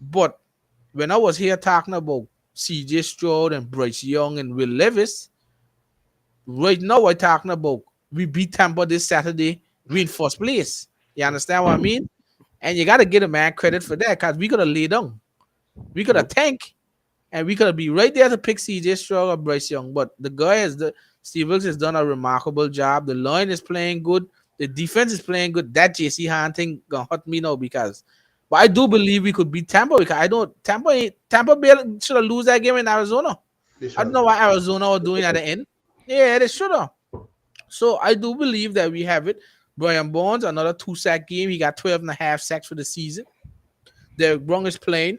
but when I was here talking about CJ Stroud and Bryce Young and Will Levis. Right now, we're talking about we beat Tampa this Saturday. We in first place. You understand what I mean? And you gotta give a man credit for that because we could have laid down. We could have tank and we could have be right there to pick CJ Stroud or Bryce Young. But the guy has the Steve Wilkes has done a remarkable job. The line is playing good. The defense is playing good. That JC Hand thing gonna hurt me now because but I do believe we could beat Tampa because I don't Tampa Bay should have lose that game in Arizona. They I don't should. know what Arizona were doing at the end. Yeah, they should have. So I do believe that we have it. Brian Bonds, another 2-sack game. He got 12 and a half sacks for the season. Derek Brown is playing.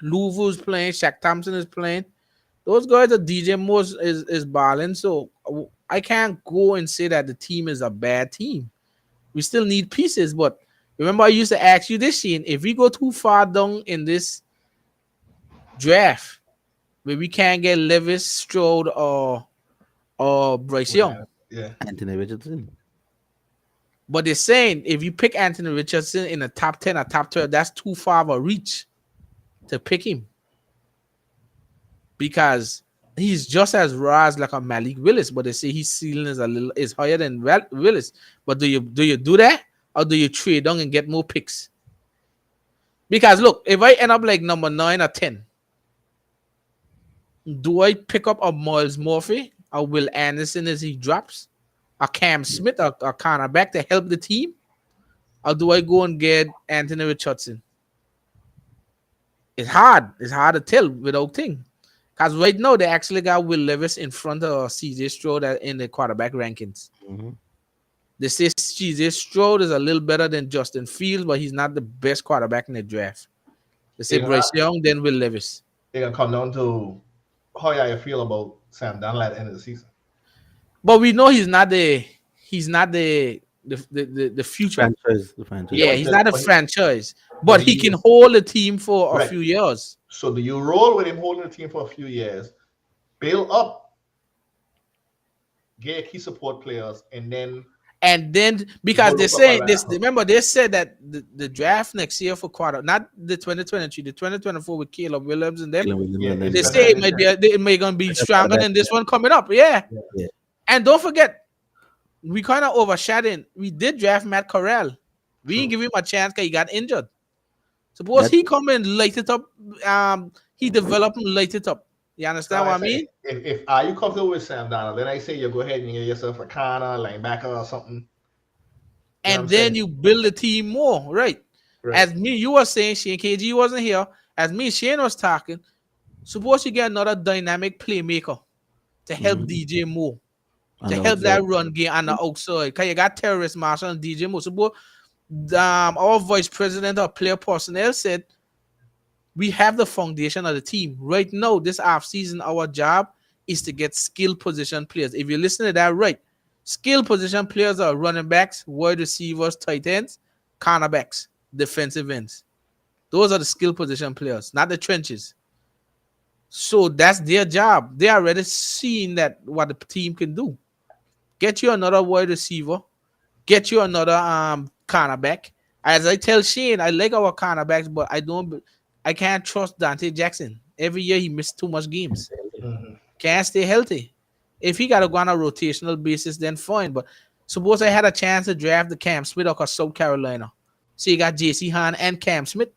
Louvu is playing. Shaq Thompson is playing. Those guys are DJ Moore is balling. So I can't go and say that the team is a bad team. We still need pieces. But remember, I used to ask you this, Shane, if we go too far down in this draft, where we can't get Levis, Stroud, or Bryce Young. Yeah. Anthony Richardson. But they're saying if you pick Anthony Richardson in the top 10 or top 12, that's too far of a reach to pick him. Because he's just as raw as like a Malik Willis, but they say his ceiling is higher than Willis. But do you do that? Or do you trade down and get more picks? Because look, if I end up like number 9 or 10, do I pick up a Miles Murphy or Will Anderson as he drops? A Cam Smith or a cornerback to help the team? Or do I go and get Anthony Richardson? It's hard. It's hard to tell without thing. Because right now they actually got Will Levis in front of CJ Stroud in the quarterback rankings. Mm-hmm. They say CJ Stroud is a little better than Justin Fields, but he's not the best quarterback in the draft. They say Bryce Young, then Will Levis. It's gonna come down to how you feel about Sam Darnold at the end of the season. But we know he's not the future. The franchise. Yeah, he's not a franchise, but he can hold the team for a few years. So do you roll with him holding the team for a few years, build up, get key support players, and then because they say this, remember they said that the draft next year for not the 2023, the 2024 with Caleb Williams and them. They say it may gonna be stronger than this one coming up. Yeah. And don't forget, we kind of overshadowed. We did draft Matt Corral. We didn't give him a chance because he got injured. Suppose he come and light it up. He developed and light it up. You understand what I mean? If are you comfortable with Sam Darnold, then I say you go ahead and get yourself a corner, linebacker, or something. And then you build the team more, right? As me, you were saying, Shane KG wasn't here. As me, Shane was talking. Suppose you get another dynamic playmaker to help DJ Moore. To help that run game on the outside. Because you got terrorist Marshall and DJ Moore. Suppose our vice president of player personnel said, we have the foundation of the team. Right now, this offseason, our job is to get skill position players. If you listen to that right, skill position players are running backs, wide receivers, tight ends, cornerbacks, defensive ends. Those are the skill position players, not the trenches. So that's their job. They are already seeing that what the team can do. Get you another wide receiver. Get you another cornerback. As I tell Shane, I like our cornerbacks, but I can't trust Dante Jackson. Every year he missed too much games. Can't stay healthy. If he got to go on a rotational basis, then fine. But suppose I had a chance to draft the Cam Smith or South Carolina. So you got JC Hahn and Cam Smith.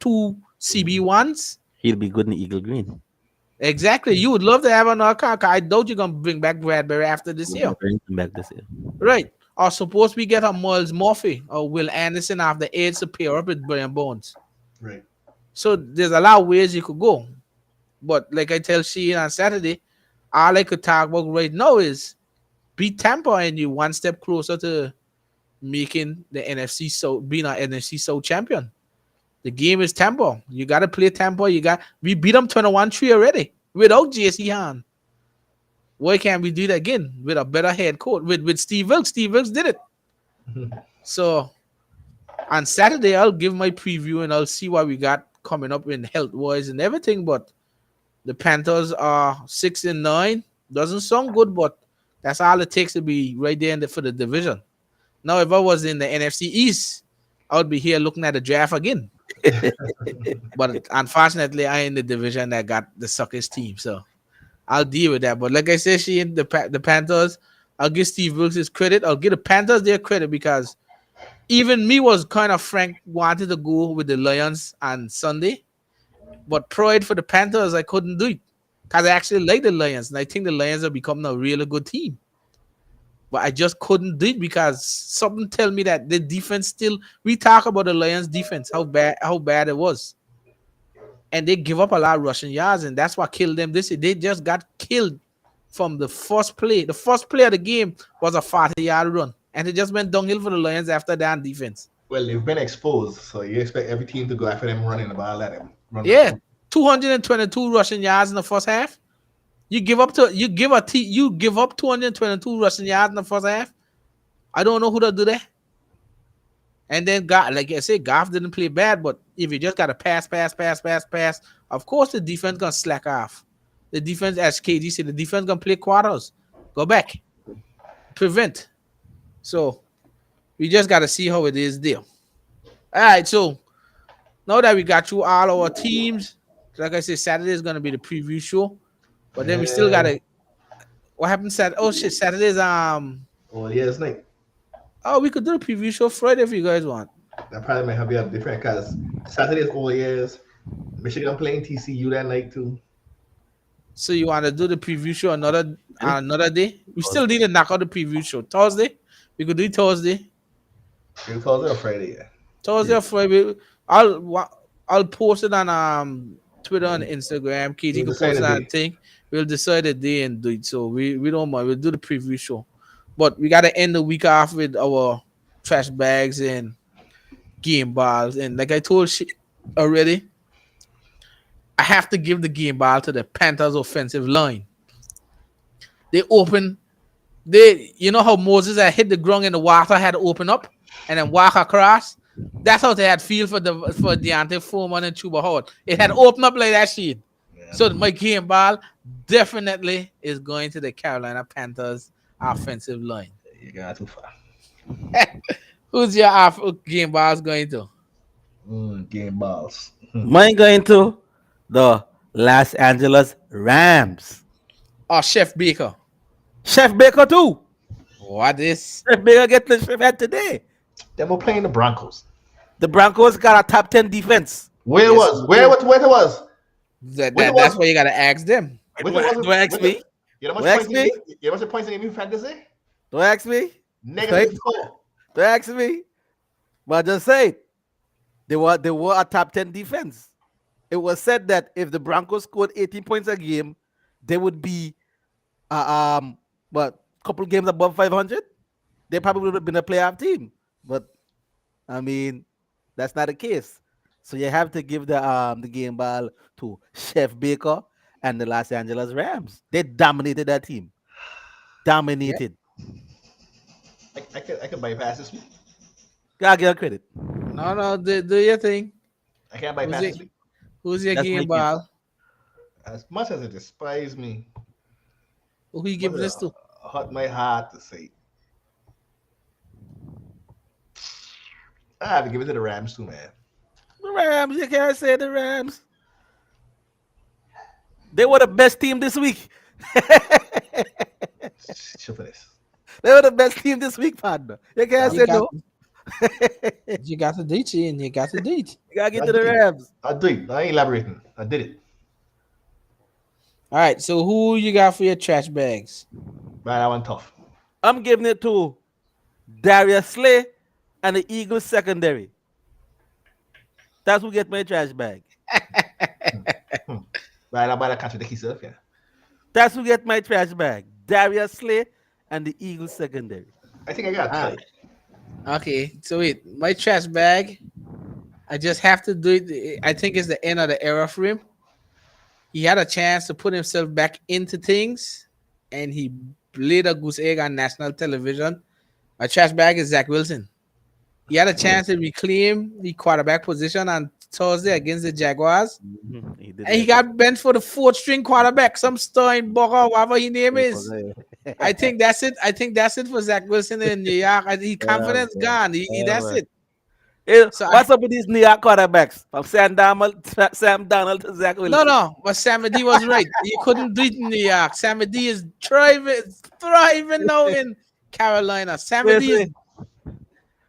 2 CB1s. He'll be good in the Eagle Green. Exactly. You would love to have another car. I doubt you're going to bring back Bradbury after this year. Right. Or suppose we get a Miles Murphy or Will Anderson after the to pair up with Brian Bones. Right. So there's a lot of ways you could go. But like I tell Sheen on Saturday, all I could talk about right now is beat Tampa and you one step closer to making the NFC South, being an NFC South champion. The game is Tampa. You got to play Tampa. We beat them 21-3 already without JC Hahn. Why can't we do it again with a better head coach? With Steve Wilkes. Steve Wilkes did it. So on Saturday, I'll give my preview and I'll see what we got coming up in health-wise and everything. But the Panthers are 6-9. Doesn't sound good, but that's all it takes to be right there for the division. Now, if I was in the NFC East, I would be here looking at the draft again. But unfortunately, I in the division that got the suckest team, so I'll deal with that. But like I said, she in the Panthers. I'll give Steve Wilkes his credit. I'll give the Panthers their credit because even me was kind of frank wanted to go with the Lions on Sunday, but pride for the Panthers I couldn't do it because I actually like the Lions and I think the Lions are becoming a really good team. But I just couldn't do it because something tell me that the defense still. We talk about the Lions defense, how bad it was, and they give up a lot of rushing yards, and that's what killed them. They just got killed from the first play. The first play of the game was a 40-yard run, and it just went downhill for the Lions after that on defense. Well, they've been exposed, so you expect every team to go after them running the ball, let them run the Yeah, foot. 222 rushing yards in the first half. You give up 222 rushing yards in the first half. I don't know who to do that. And then God, like I said, Goff didn't play bad, but if you just got to pass, of course the defense gonna slack off. The defense, as KG said, the defense gonna play quarters, go back, prevent. So we just got to see how it is there. All right, so now that we got through all our teams, like I said, Saturday is gonna be the preview show, but then we still Yeah. gotta. What happened Saturday? Oh shit, Saturday's Well, yeah, it's like Oh, we could do a preview show Friday if you guys want. that probably might have you up different because Saturday is all years. Michigan playing TCU that night too. So you want to do the preview show another day? We still Thursday. need to knock out the preview show Thursday. We could do it Thursday, Maybe Thursday or Friday, yeah. Thursday Yeah. or Friday. I'll post it on Twitter and Instagram. KG We'll can decide post a it on day. thing. We'll decide a day and do it. So we don't mind. We'll do the preview show, but we gotta end the week off with our trash bags and game balls. And like I told already, I have to give the game ball to the Panthers offensive line. They open you know how Moses had hit the ground and the water had to open up and then walk across? That's how they had feel for Deontay Foreman and Chuba Howard. It had opened up like that shit. Yeah. So my game ball definitely is going to the Carolina Panthers offensive line. You got too far. Who's your game balls going to? Game balls. Mine going to the Los Angeles Rams. Oh, Chef Baker. Chef Baker too. What is? Chef Baker get the chef head today. Then we're playing the Broncos. The Broncos got a top 10 defense. Where it Yes, was? Where it was? Where it That's was? why you gotta ask them. Where Do it I- was? do I ask me? You know how Do I much ask points? me? You know how much points they gave me for fantasy? Don't ask me. -4. Don't ask me. But just say they were a top 10 defense. It was said that if the Broncos scored 18 points a game, they would be what couple games above 500. They probably would have been a playoff team. But I mean, that's not the case. So you have to give the game ball to Chef Baker and the Los Angeles Rams. They dominated that team. Dominated. I can bypass this week. Gotta give her credit. No, do your thing. I can't Who's bypass it? this week. Who's your That's my game game. ball? As much as it despises me, Who you giving this to? hurt my heart to say. I have to give it to the Rams too, man. The Rams, you can't say the Rams. They were the best team this week. Shut for this. They were the best team this week, partner. You can't You say got, no. you got the date, and you got the date. You gotta get to the Rams. I do it. I ain't elaborating. I did it. All right, so who you got for your trash bags? Man, that one tough. I'm giving it to Darius Slay and the Eagles secondary. That's who get my trash bag. Right, I'm about to contradict yourself, yeah. That's who get my trash bag. Darius Slay and the Eagles secondary. I think I got Ah. it. Okay, so wait, my trash bag. I just have to do it. I think it's the end of the era for him. He had a chance to put himself back into things, and he laid a goose egg on national television. My trash bag is Zach Wilson. He had a chance to reclaim the quarterback position on Thursday against the Jaguars, He did and he that. got bent for the fourth string quarterback, some Steinberger, whatever his name is. I think that's it. I think that's it for Zach Wilson in New York. Confidence man. gone. That's man. it. So I, What's up with these New York quarterbacks? From Sam Donald to Zach no, Wilson. no, but Sammy D was right. You couldn't do it in New York. Sammy D is thriving now in Carolina. Sammy D is Seriously,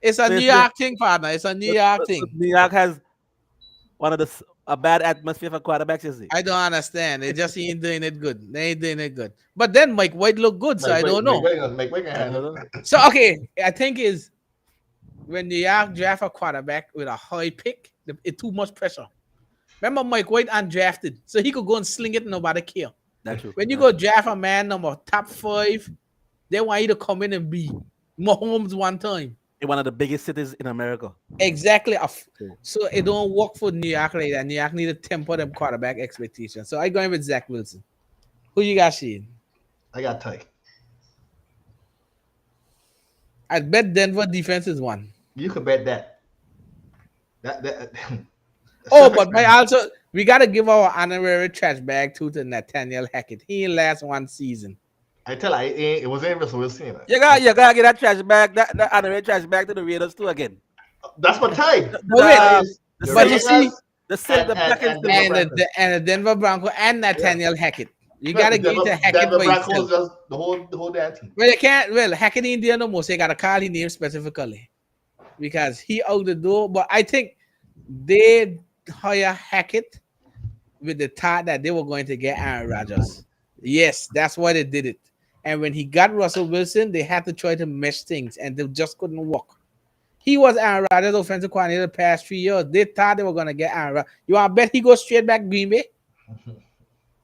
it's a New seriously. York thing, partner. It's a New York So thing. New York has one of a bad atmosphere for quarterbacks, is it? I don't understand. They just ain't doing it good. They ain't doing it good. But then Mike White looked good, so I don't know. Make way can I don't handle. know. So okay, I think is when New York draft a quarterback with a high pick, it too much pressure. Remember Mike White undrafted, so he could go and sling it and nobody care. That's true. When you That's go true. draft a man number top 5, they want you to come in and be Mahomes one time. In one of the biggest cities in America. Exactly. True. So it don't work for New York like that. New York need to temper them quarterback expectations. So I going with Zach Wilson. Who you got, Shane? I got Ty. I bet Denver defense is one. You could bet that. That. Oh, but we gotta give our honorary trash bag to Nathaniel Hackett. He last one season. I tell you, it wasn't Russell Wilson. You gotta get that trash bag, that honorary trash bag to the Raiders too again. That's my tie. But wait, The but you Raiders see, the black and silver and Broncos. the Denver Broncos and Nathaniel Hackett. You Well, gotta the give it to Hackett Denver by Broncos himself. just the whole damn team. Well, you can't. Well, Hackett ain't there no more. So you gotta call his name specifically because he out the door. But I think they hire Hackett with the thought that they were going to get Aaron Rodgers. Yes, that's why they did it. And when he got Russell Wilson, they had to try to mesh things, and they just couldn't work. He was Aaron Rodgers' offensive coordinator the past 3 years. They thought they were going to get Aaron Rodgers. You want to bet he goes straight back Green Bay?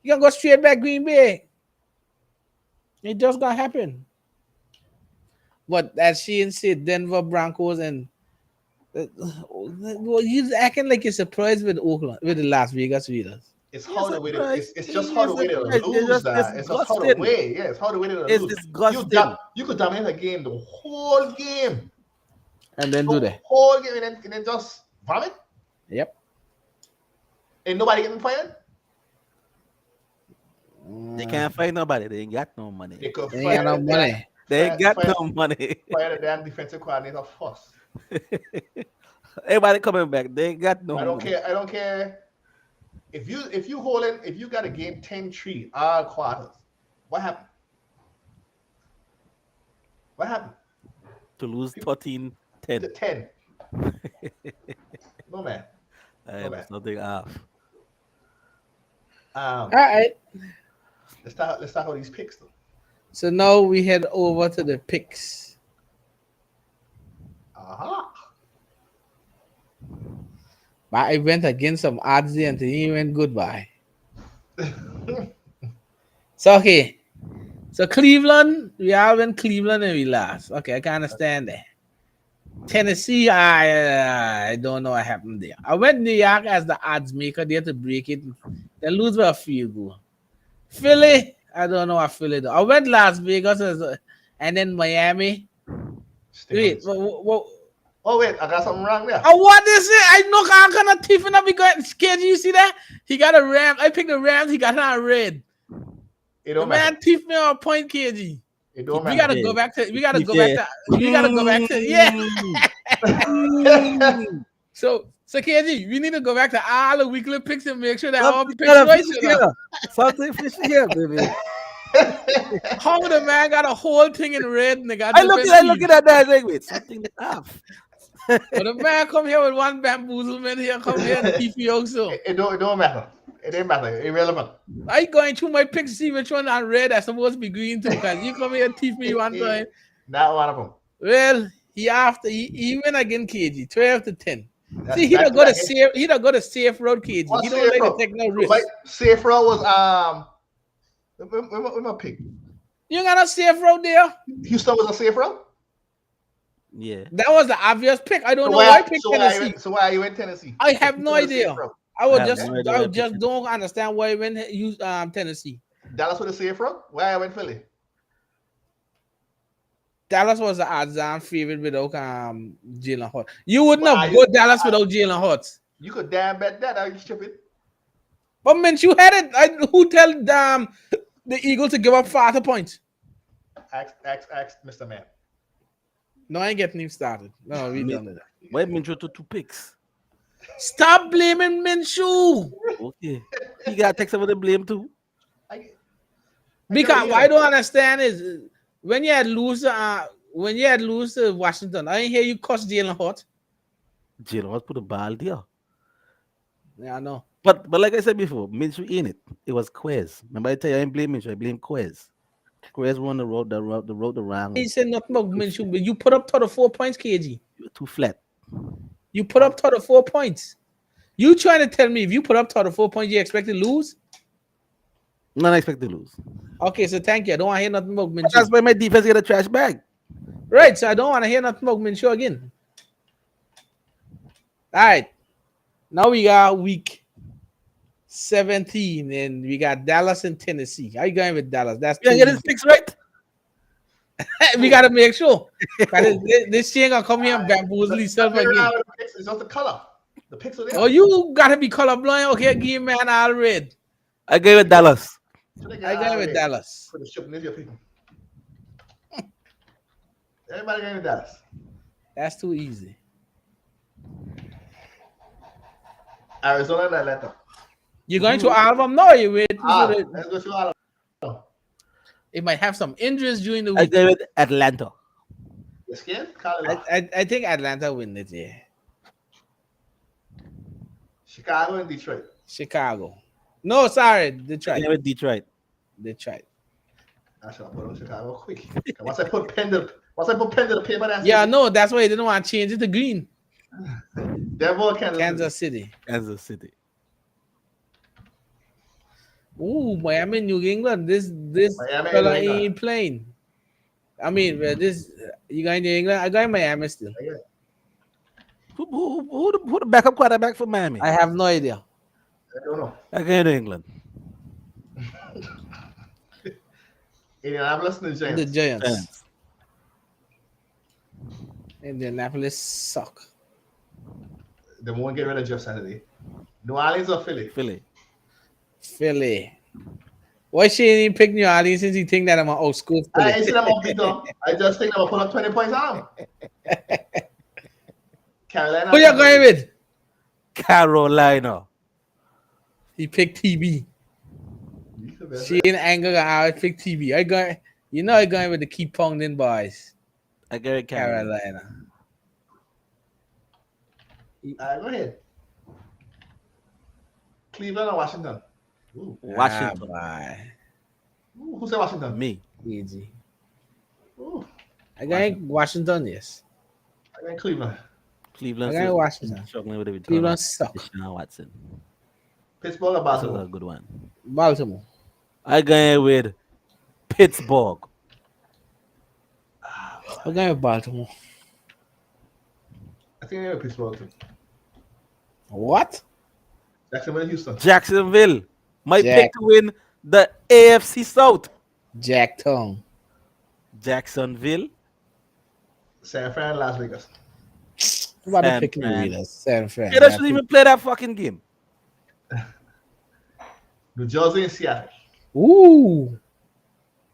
He going to go straight back Green Bay. It just going to happen. But as Shane said, Denver Broncos and well, he's acting like you're surprised with Oakland, with the Las Vegas Raiders. It's Yes, how the way to, it's just how the way to It's lose just that. It's just how the disgusting. way. Yeah, it's how the way to It's lose. disgusting. You could dominate a game, the whole game, And then do the that. whole game, and then just vomit, Yep. and nobody getting fired. They can't find nobody. They ain't got no money. They could They ain't got no money. They ain't got fire, no money. fire the damn defensive coordinator first. Everybody coming back. They ain't got no I don't money. care. I don't care. If you got a game 10-3 all quarters, what happened? What happened? To lose 13-10. The 10. No man. There's nothing off. All right. Let's talk about these picks though. So now we head over to the picks. Aha. But I went against some odds there and he went goodbye. So okay. So Cleveland, we all went Cleveland and we lost. Okay, I can understand that. Tennessee, I don't know what happened there. I went New York as the odds maker there to break it. Then lose by a field goal. Philly, I don't know what Philly do. I went Las Vegas and then Miami. Wait, what? Oh wait, I got something wrong there. What is it? I know I'm gonna tiffin up. He got scared. You see that? He got a ram. I picked the Rams. He got it on red. It The don't matter. man tiffed me on a point, KG. It don't We matter. gotta go back to. We gotta go back to. We gotta go back to. Yeah. So KG, we need to go back to all the weekly picks and make sure that all Something picks gotta right. fish here. Something fish here, baby. How the man got a whole thing in red and they got I look at that. I think, wait, something off. But the man come here with one bamboozlement here, come here and keep you also. It don't matter. It didn't matter. Irrelevant. I going through my picks to see which one on red that's supposed to be green too, because you come here and teach me one time. Not one of them. Well, he went against KG, 12-10. See, he don't go to safe road, KG. What He don't like safe to take no road? risk. Like, safe road was where my pick? You got a safe road there? Houston was a safe road. Yeah. That was the obvious pick. I don't know why I picked Tennessee. So why are you in Tennessee? I have no Houston was a idea. safe road. I just don't understand why I went Tennessee. Dallas was a safe road. Why I went Philly? Dallas was the odds-on favorite without Jalen Hurts. You wouldn't have put Dallas without Jalen Hurts. You could damn bet that. Are you stupid? But man, you had it. Who tell the Eagles to give up 40 points? Ask Mr. Man. No, I ain't getting him started. No, we Mi- done with that. Why Minshew to 2 picks? Stop blaming Minshew. Okay. He got to take some of the blame too. I get what Because you what I get. don't understand is when you had lose to Washington, I didn't hear you cuss Jalen Hurt. Jalen was put the ball there. Yeah, I know. But like I said before, Minshew in it. It was Quez. Remember I tell you I didn't blame Minshew, I blame Quez. Quez won the He wrong. said nothing about Minshew, but you put up 4 points, KG. You were too flat. You put up 4 points. You trying to tell me if you put up 4 points, you expect to lose? Not expect to lose. Okay, so thank you. I don't want to hear nothing about But that's Minshew. why my defense get a trash bag. Right, so I don't want to hear nothing about Minshew again. All right. Now we got week 17 and we got Dallas and Tennessee. How you going with Dallas? That's You too get his easy. picks right? We got to make sure. 'Cause this shit ain't going to come here and bamboozle himself Nothing again. wrong with the picks. It's just the color. The picks are there. Oh, you got to be colorblind. Okay, give me man all red. I gave it Dallas. Should I I get going with red Dallas. for the ship your people? Everybody going with Dallas. That's too easy. Arizona and Atlanta. You're going to all of them? No, you waiting for the. Let's go through all of them. It might have some injuries during the I week. gave it Atlanta. You scared? Call it off. I think Atlanta win it, yeah. Chicago and Detroit. Chicago. No, sorry, I Detroit. gave it Detroit. Detroit. I shall put on Chicago quick. Once I put pen to the paper, that's Yeah, it. no, that's why they didn't want to change it to green. Denver, Kansas. Kansas City. Kansas City. Ooh, Miami, New England. This Miami, fella New England. ain't playing. I mean, this you going to England? I got Miami still. Who the backup quarterback for Miami? I have no idea. I don't know. I gave it England. Indianapolis and the Giants. The Giants. Giants. Indianapolis suck. They won't get rid of Jeff Saturday. New Orleans or Philly? Philly. Philly. Why she ain't even pick New Orleans since he think that I'm an old school I Philly? ain't seen them upbeat though. I just think they will put up 20 points on them. Carolina. Who you going with? Carolina. He picked TB. She in anger. I picked TB. I going with the keep pounding boys. I gave it Carolina. Carolina. Go ahead. Cleveland or Washington? Ooh. Washington. Bye. Ooh, who said Washington? Me. Easy. Ooh, I going Washington, yes. I got Cleveland. Cleveland. I got Washington. Struggling with the return Cleveland of suck. Deshaun Watson. Pittsburgh or This was a Baltimore? good one. Baltimore. I going with Pittsburgh. I'm going with Baltimore. I think I got Pittsburgh too. What? Jacksonville and Houston. Jacksonville. My Jack. pick to win the AFC South. Jack Tongue. Jacksonville. San Fran and Las Vegas. What about San picking the Fran. Raiders? San Fran. They shouldn't even play that fucking game. New Jersey and Seattle. Ooh.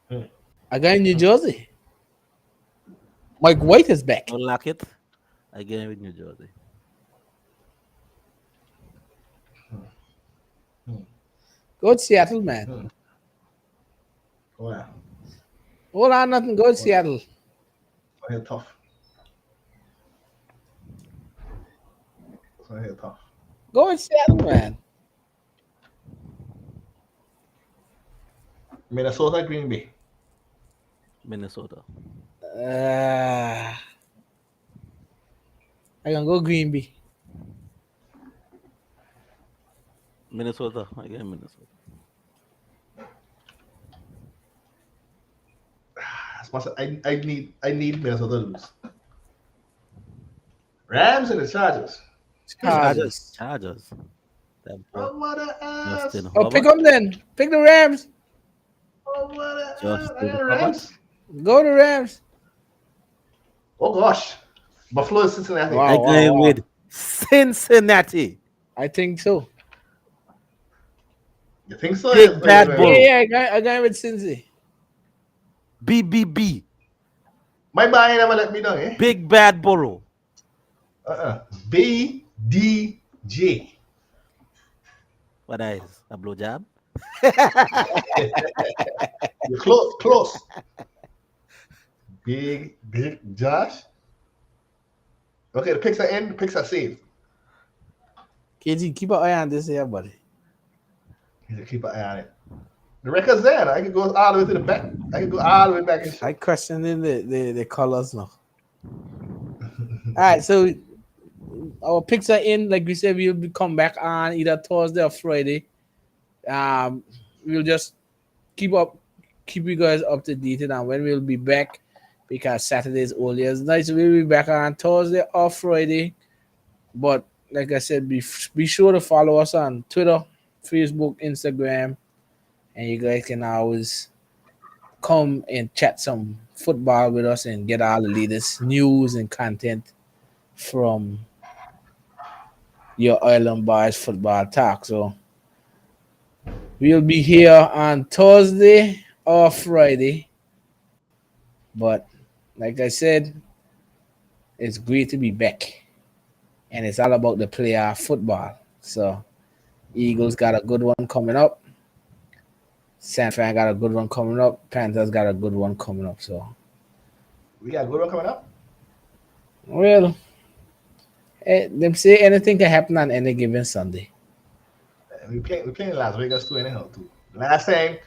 Hmm. I got in New Jersey. Mike White is back. Don't lock it. I going with New Jersey. Go to Seattle, man. Oh yeah. Hold on, nothing. Go to Seattle. So here tough. So here tough. Go to Seattle, man. Minnesota, Green Bay. Minnesota. I can go Green Bay. Minnesota. I get Minnesota. As much as I need Minnesota to lose. Rams and the Chargers. Chargers. Chargers. That boy, Oh what a ass! Justin Oh, pick Herbert. them then. Pick the Rams. Oh what a ass! Justin I got Herbert. Rams. Go to Rams. Oh gosh, Buffalo and Cincinnati. Wow. I going with Cincinnati. I think so. You think so? Big Yeah, bad wait, bull. wait. Yeah, I got with Cincy. BBB. My boy never let me down, eh? Big Bad Borough. BDJ. What that is? A blowjob? You're close, close. Big Josh. Okay, the picks are in, the picks are saved. KG, keep an eye on this here, buddy. You should keep an eye on it. The record's there. I can go all the way to the back. I can go all the way back and I show. questioning the colors now. All right, so our picks are in. Like we said, we'll be come back on either Thursday or Friday. Um, we'll just keep up, keep you guys up to date on when we'll be back because Saturday is early as night. So we'll be back on Thursday or Friday. But like I said, be sure to follow us on Twitter, Facebook, Instagram, and you guys can always come and chat some football with us and get all the latest news and content from your Island Boys football talk. So we'll be here on Thursday or Friday. But like I said, it's great to be back. And it's all about the player football. So Eagles got a good one coming up. San Fran got a good one coming up. Panthers got a good one coming up. So We got a good one coming up. well, them say anything can happen on any given Sunday. We playing Las Vegas too anyhow too. Last time,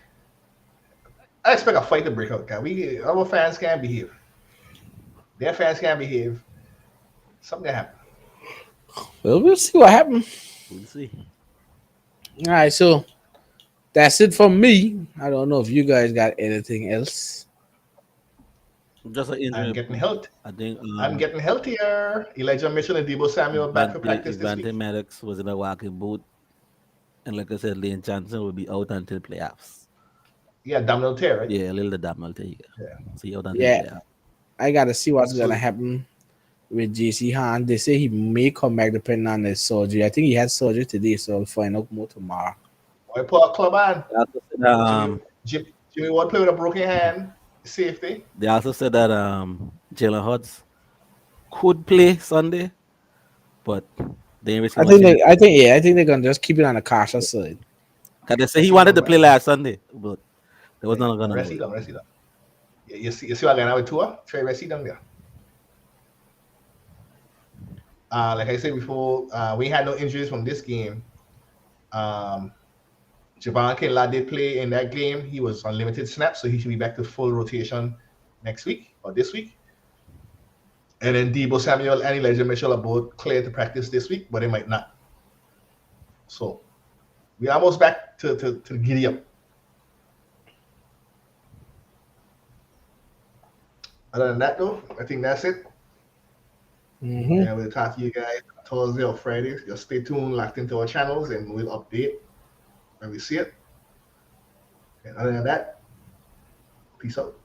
I expect a fight to break out. Our fans can't behave. Their fans can't behave. Something happen. Well, we'll see what happens. We'll see. All right, so that's it from me. I don't know if you guys got anything else. Just an I'm injury. getting health. I think I'm getting healthier. Elijah Mitchell and Debo Samuel back for practice this Evante week. Maddox was in a walking boot. And like I said, Lane Johnson will be out until playoffs. Yeah, abdominal tear, right? Yeah, a little damn, I'll tell you. Yeah. See out until Yeah, playoffs. I got to see what's So going to happen with JC Han. They say he may come back depending on his surgery. I think he had surgery today, so I'll find out more tomorrow. I put a club on. They also said, Jimmy Ward play with a broken hand. Safety. they also said that Jalen Hurts could play Sunday, but they ain't really much. I think they're gonna just keep it on the cautious side. Cause they say he wanted to play last Sunday, but there was not gonna Rest know it it. down, rest it down. You see what I'm with Tua? Try rest it down there. Like I said before, we had no injuries from this game. Um, Javon Kinlaw did play in that game. He was on limited snaps, so he should be back to full rotation next week or this week. And then Debo Samuel and Elijah Mitchell are both cleared to practice this week, but they might not. So we're almost back to giddy up. Other than that, though, I think that's it. Mm-hmm. And we'll talk to you guys Thursday or Friday. Just stay tuned, locked into our channels, and we'll update when we see it. And other than that, peace out.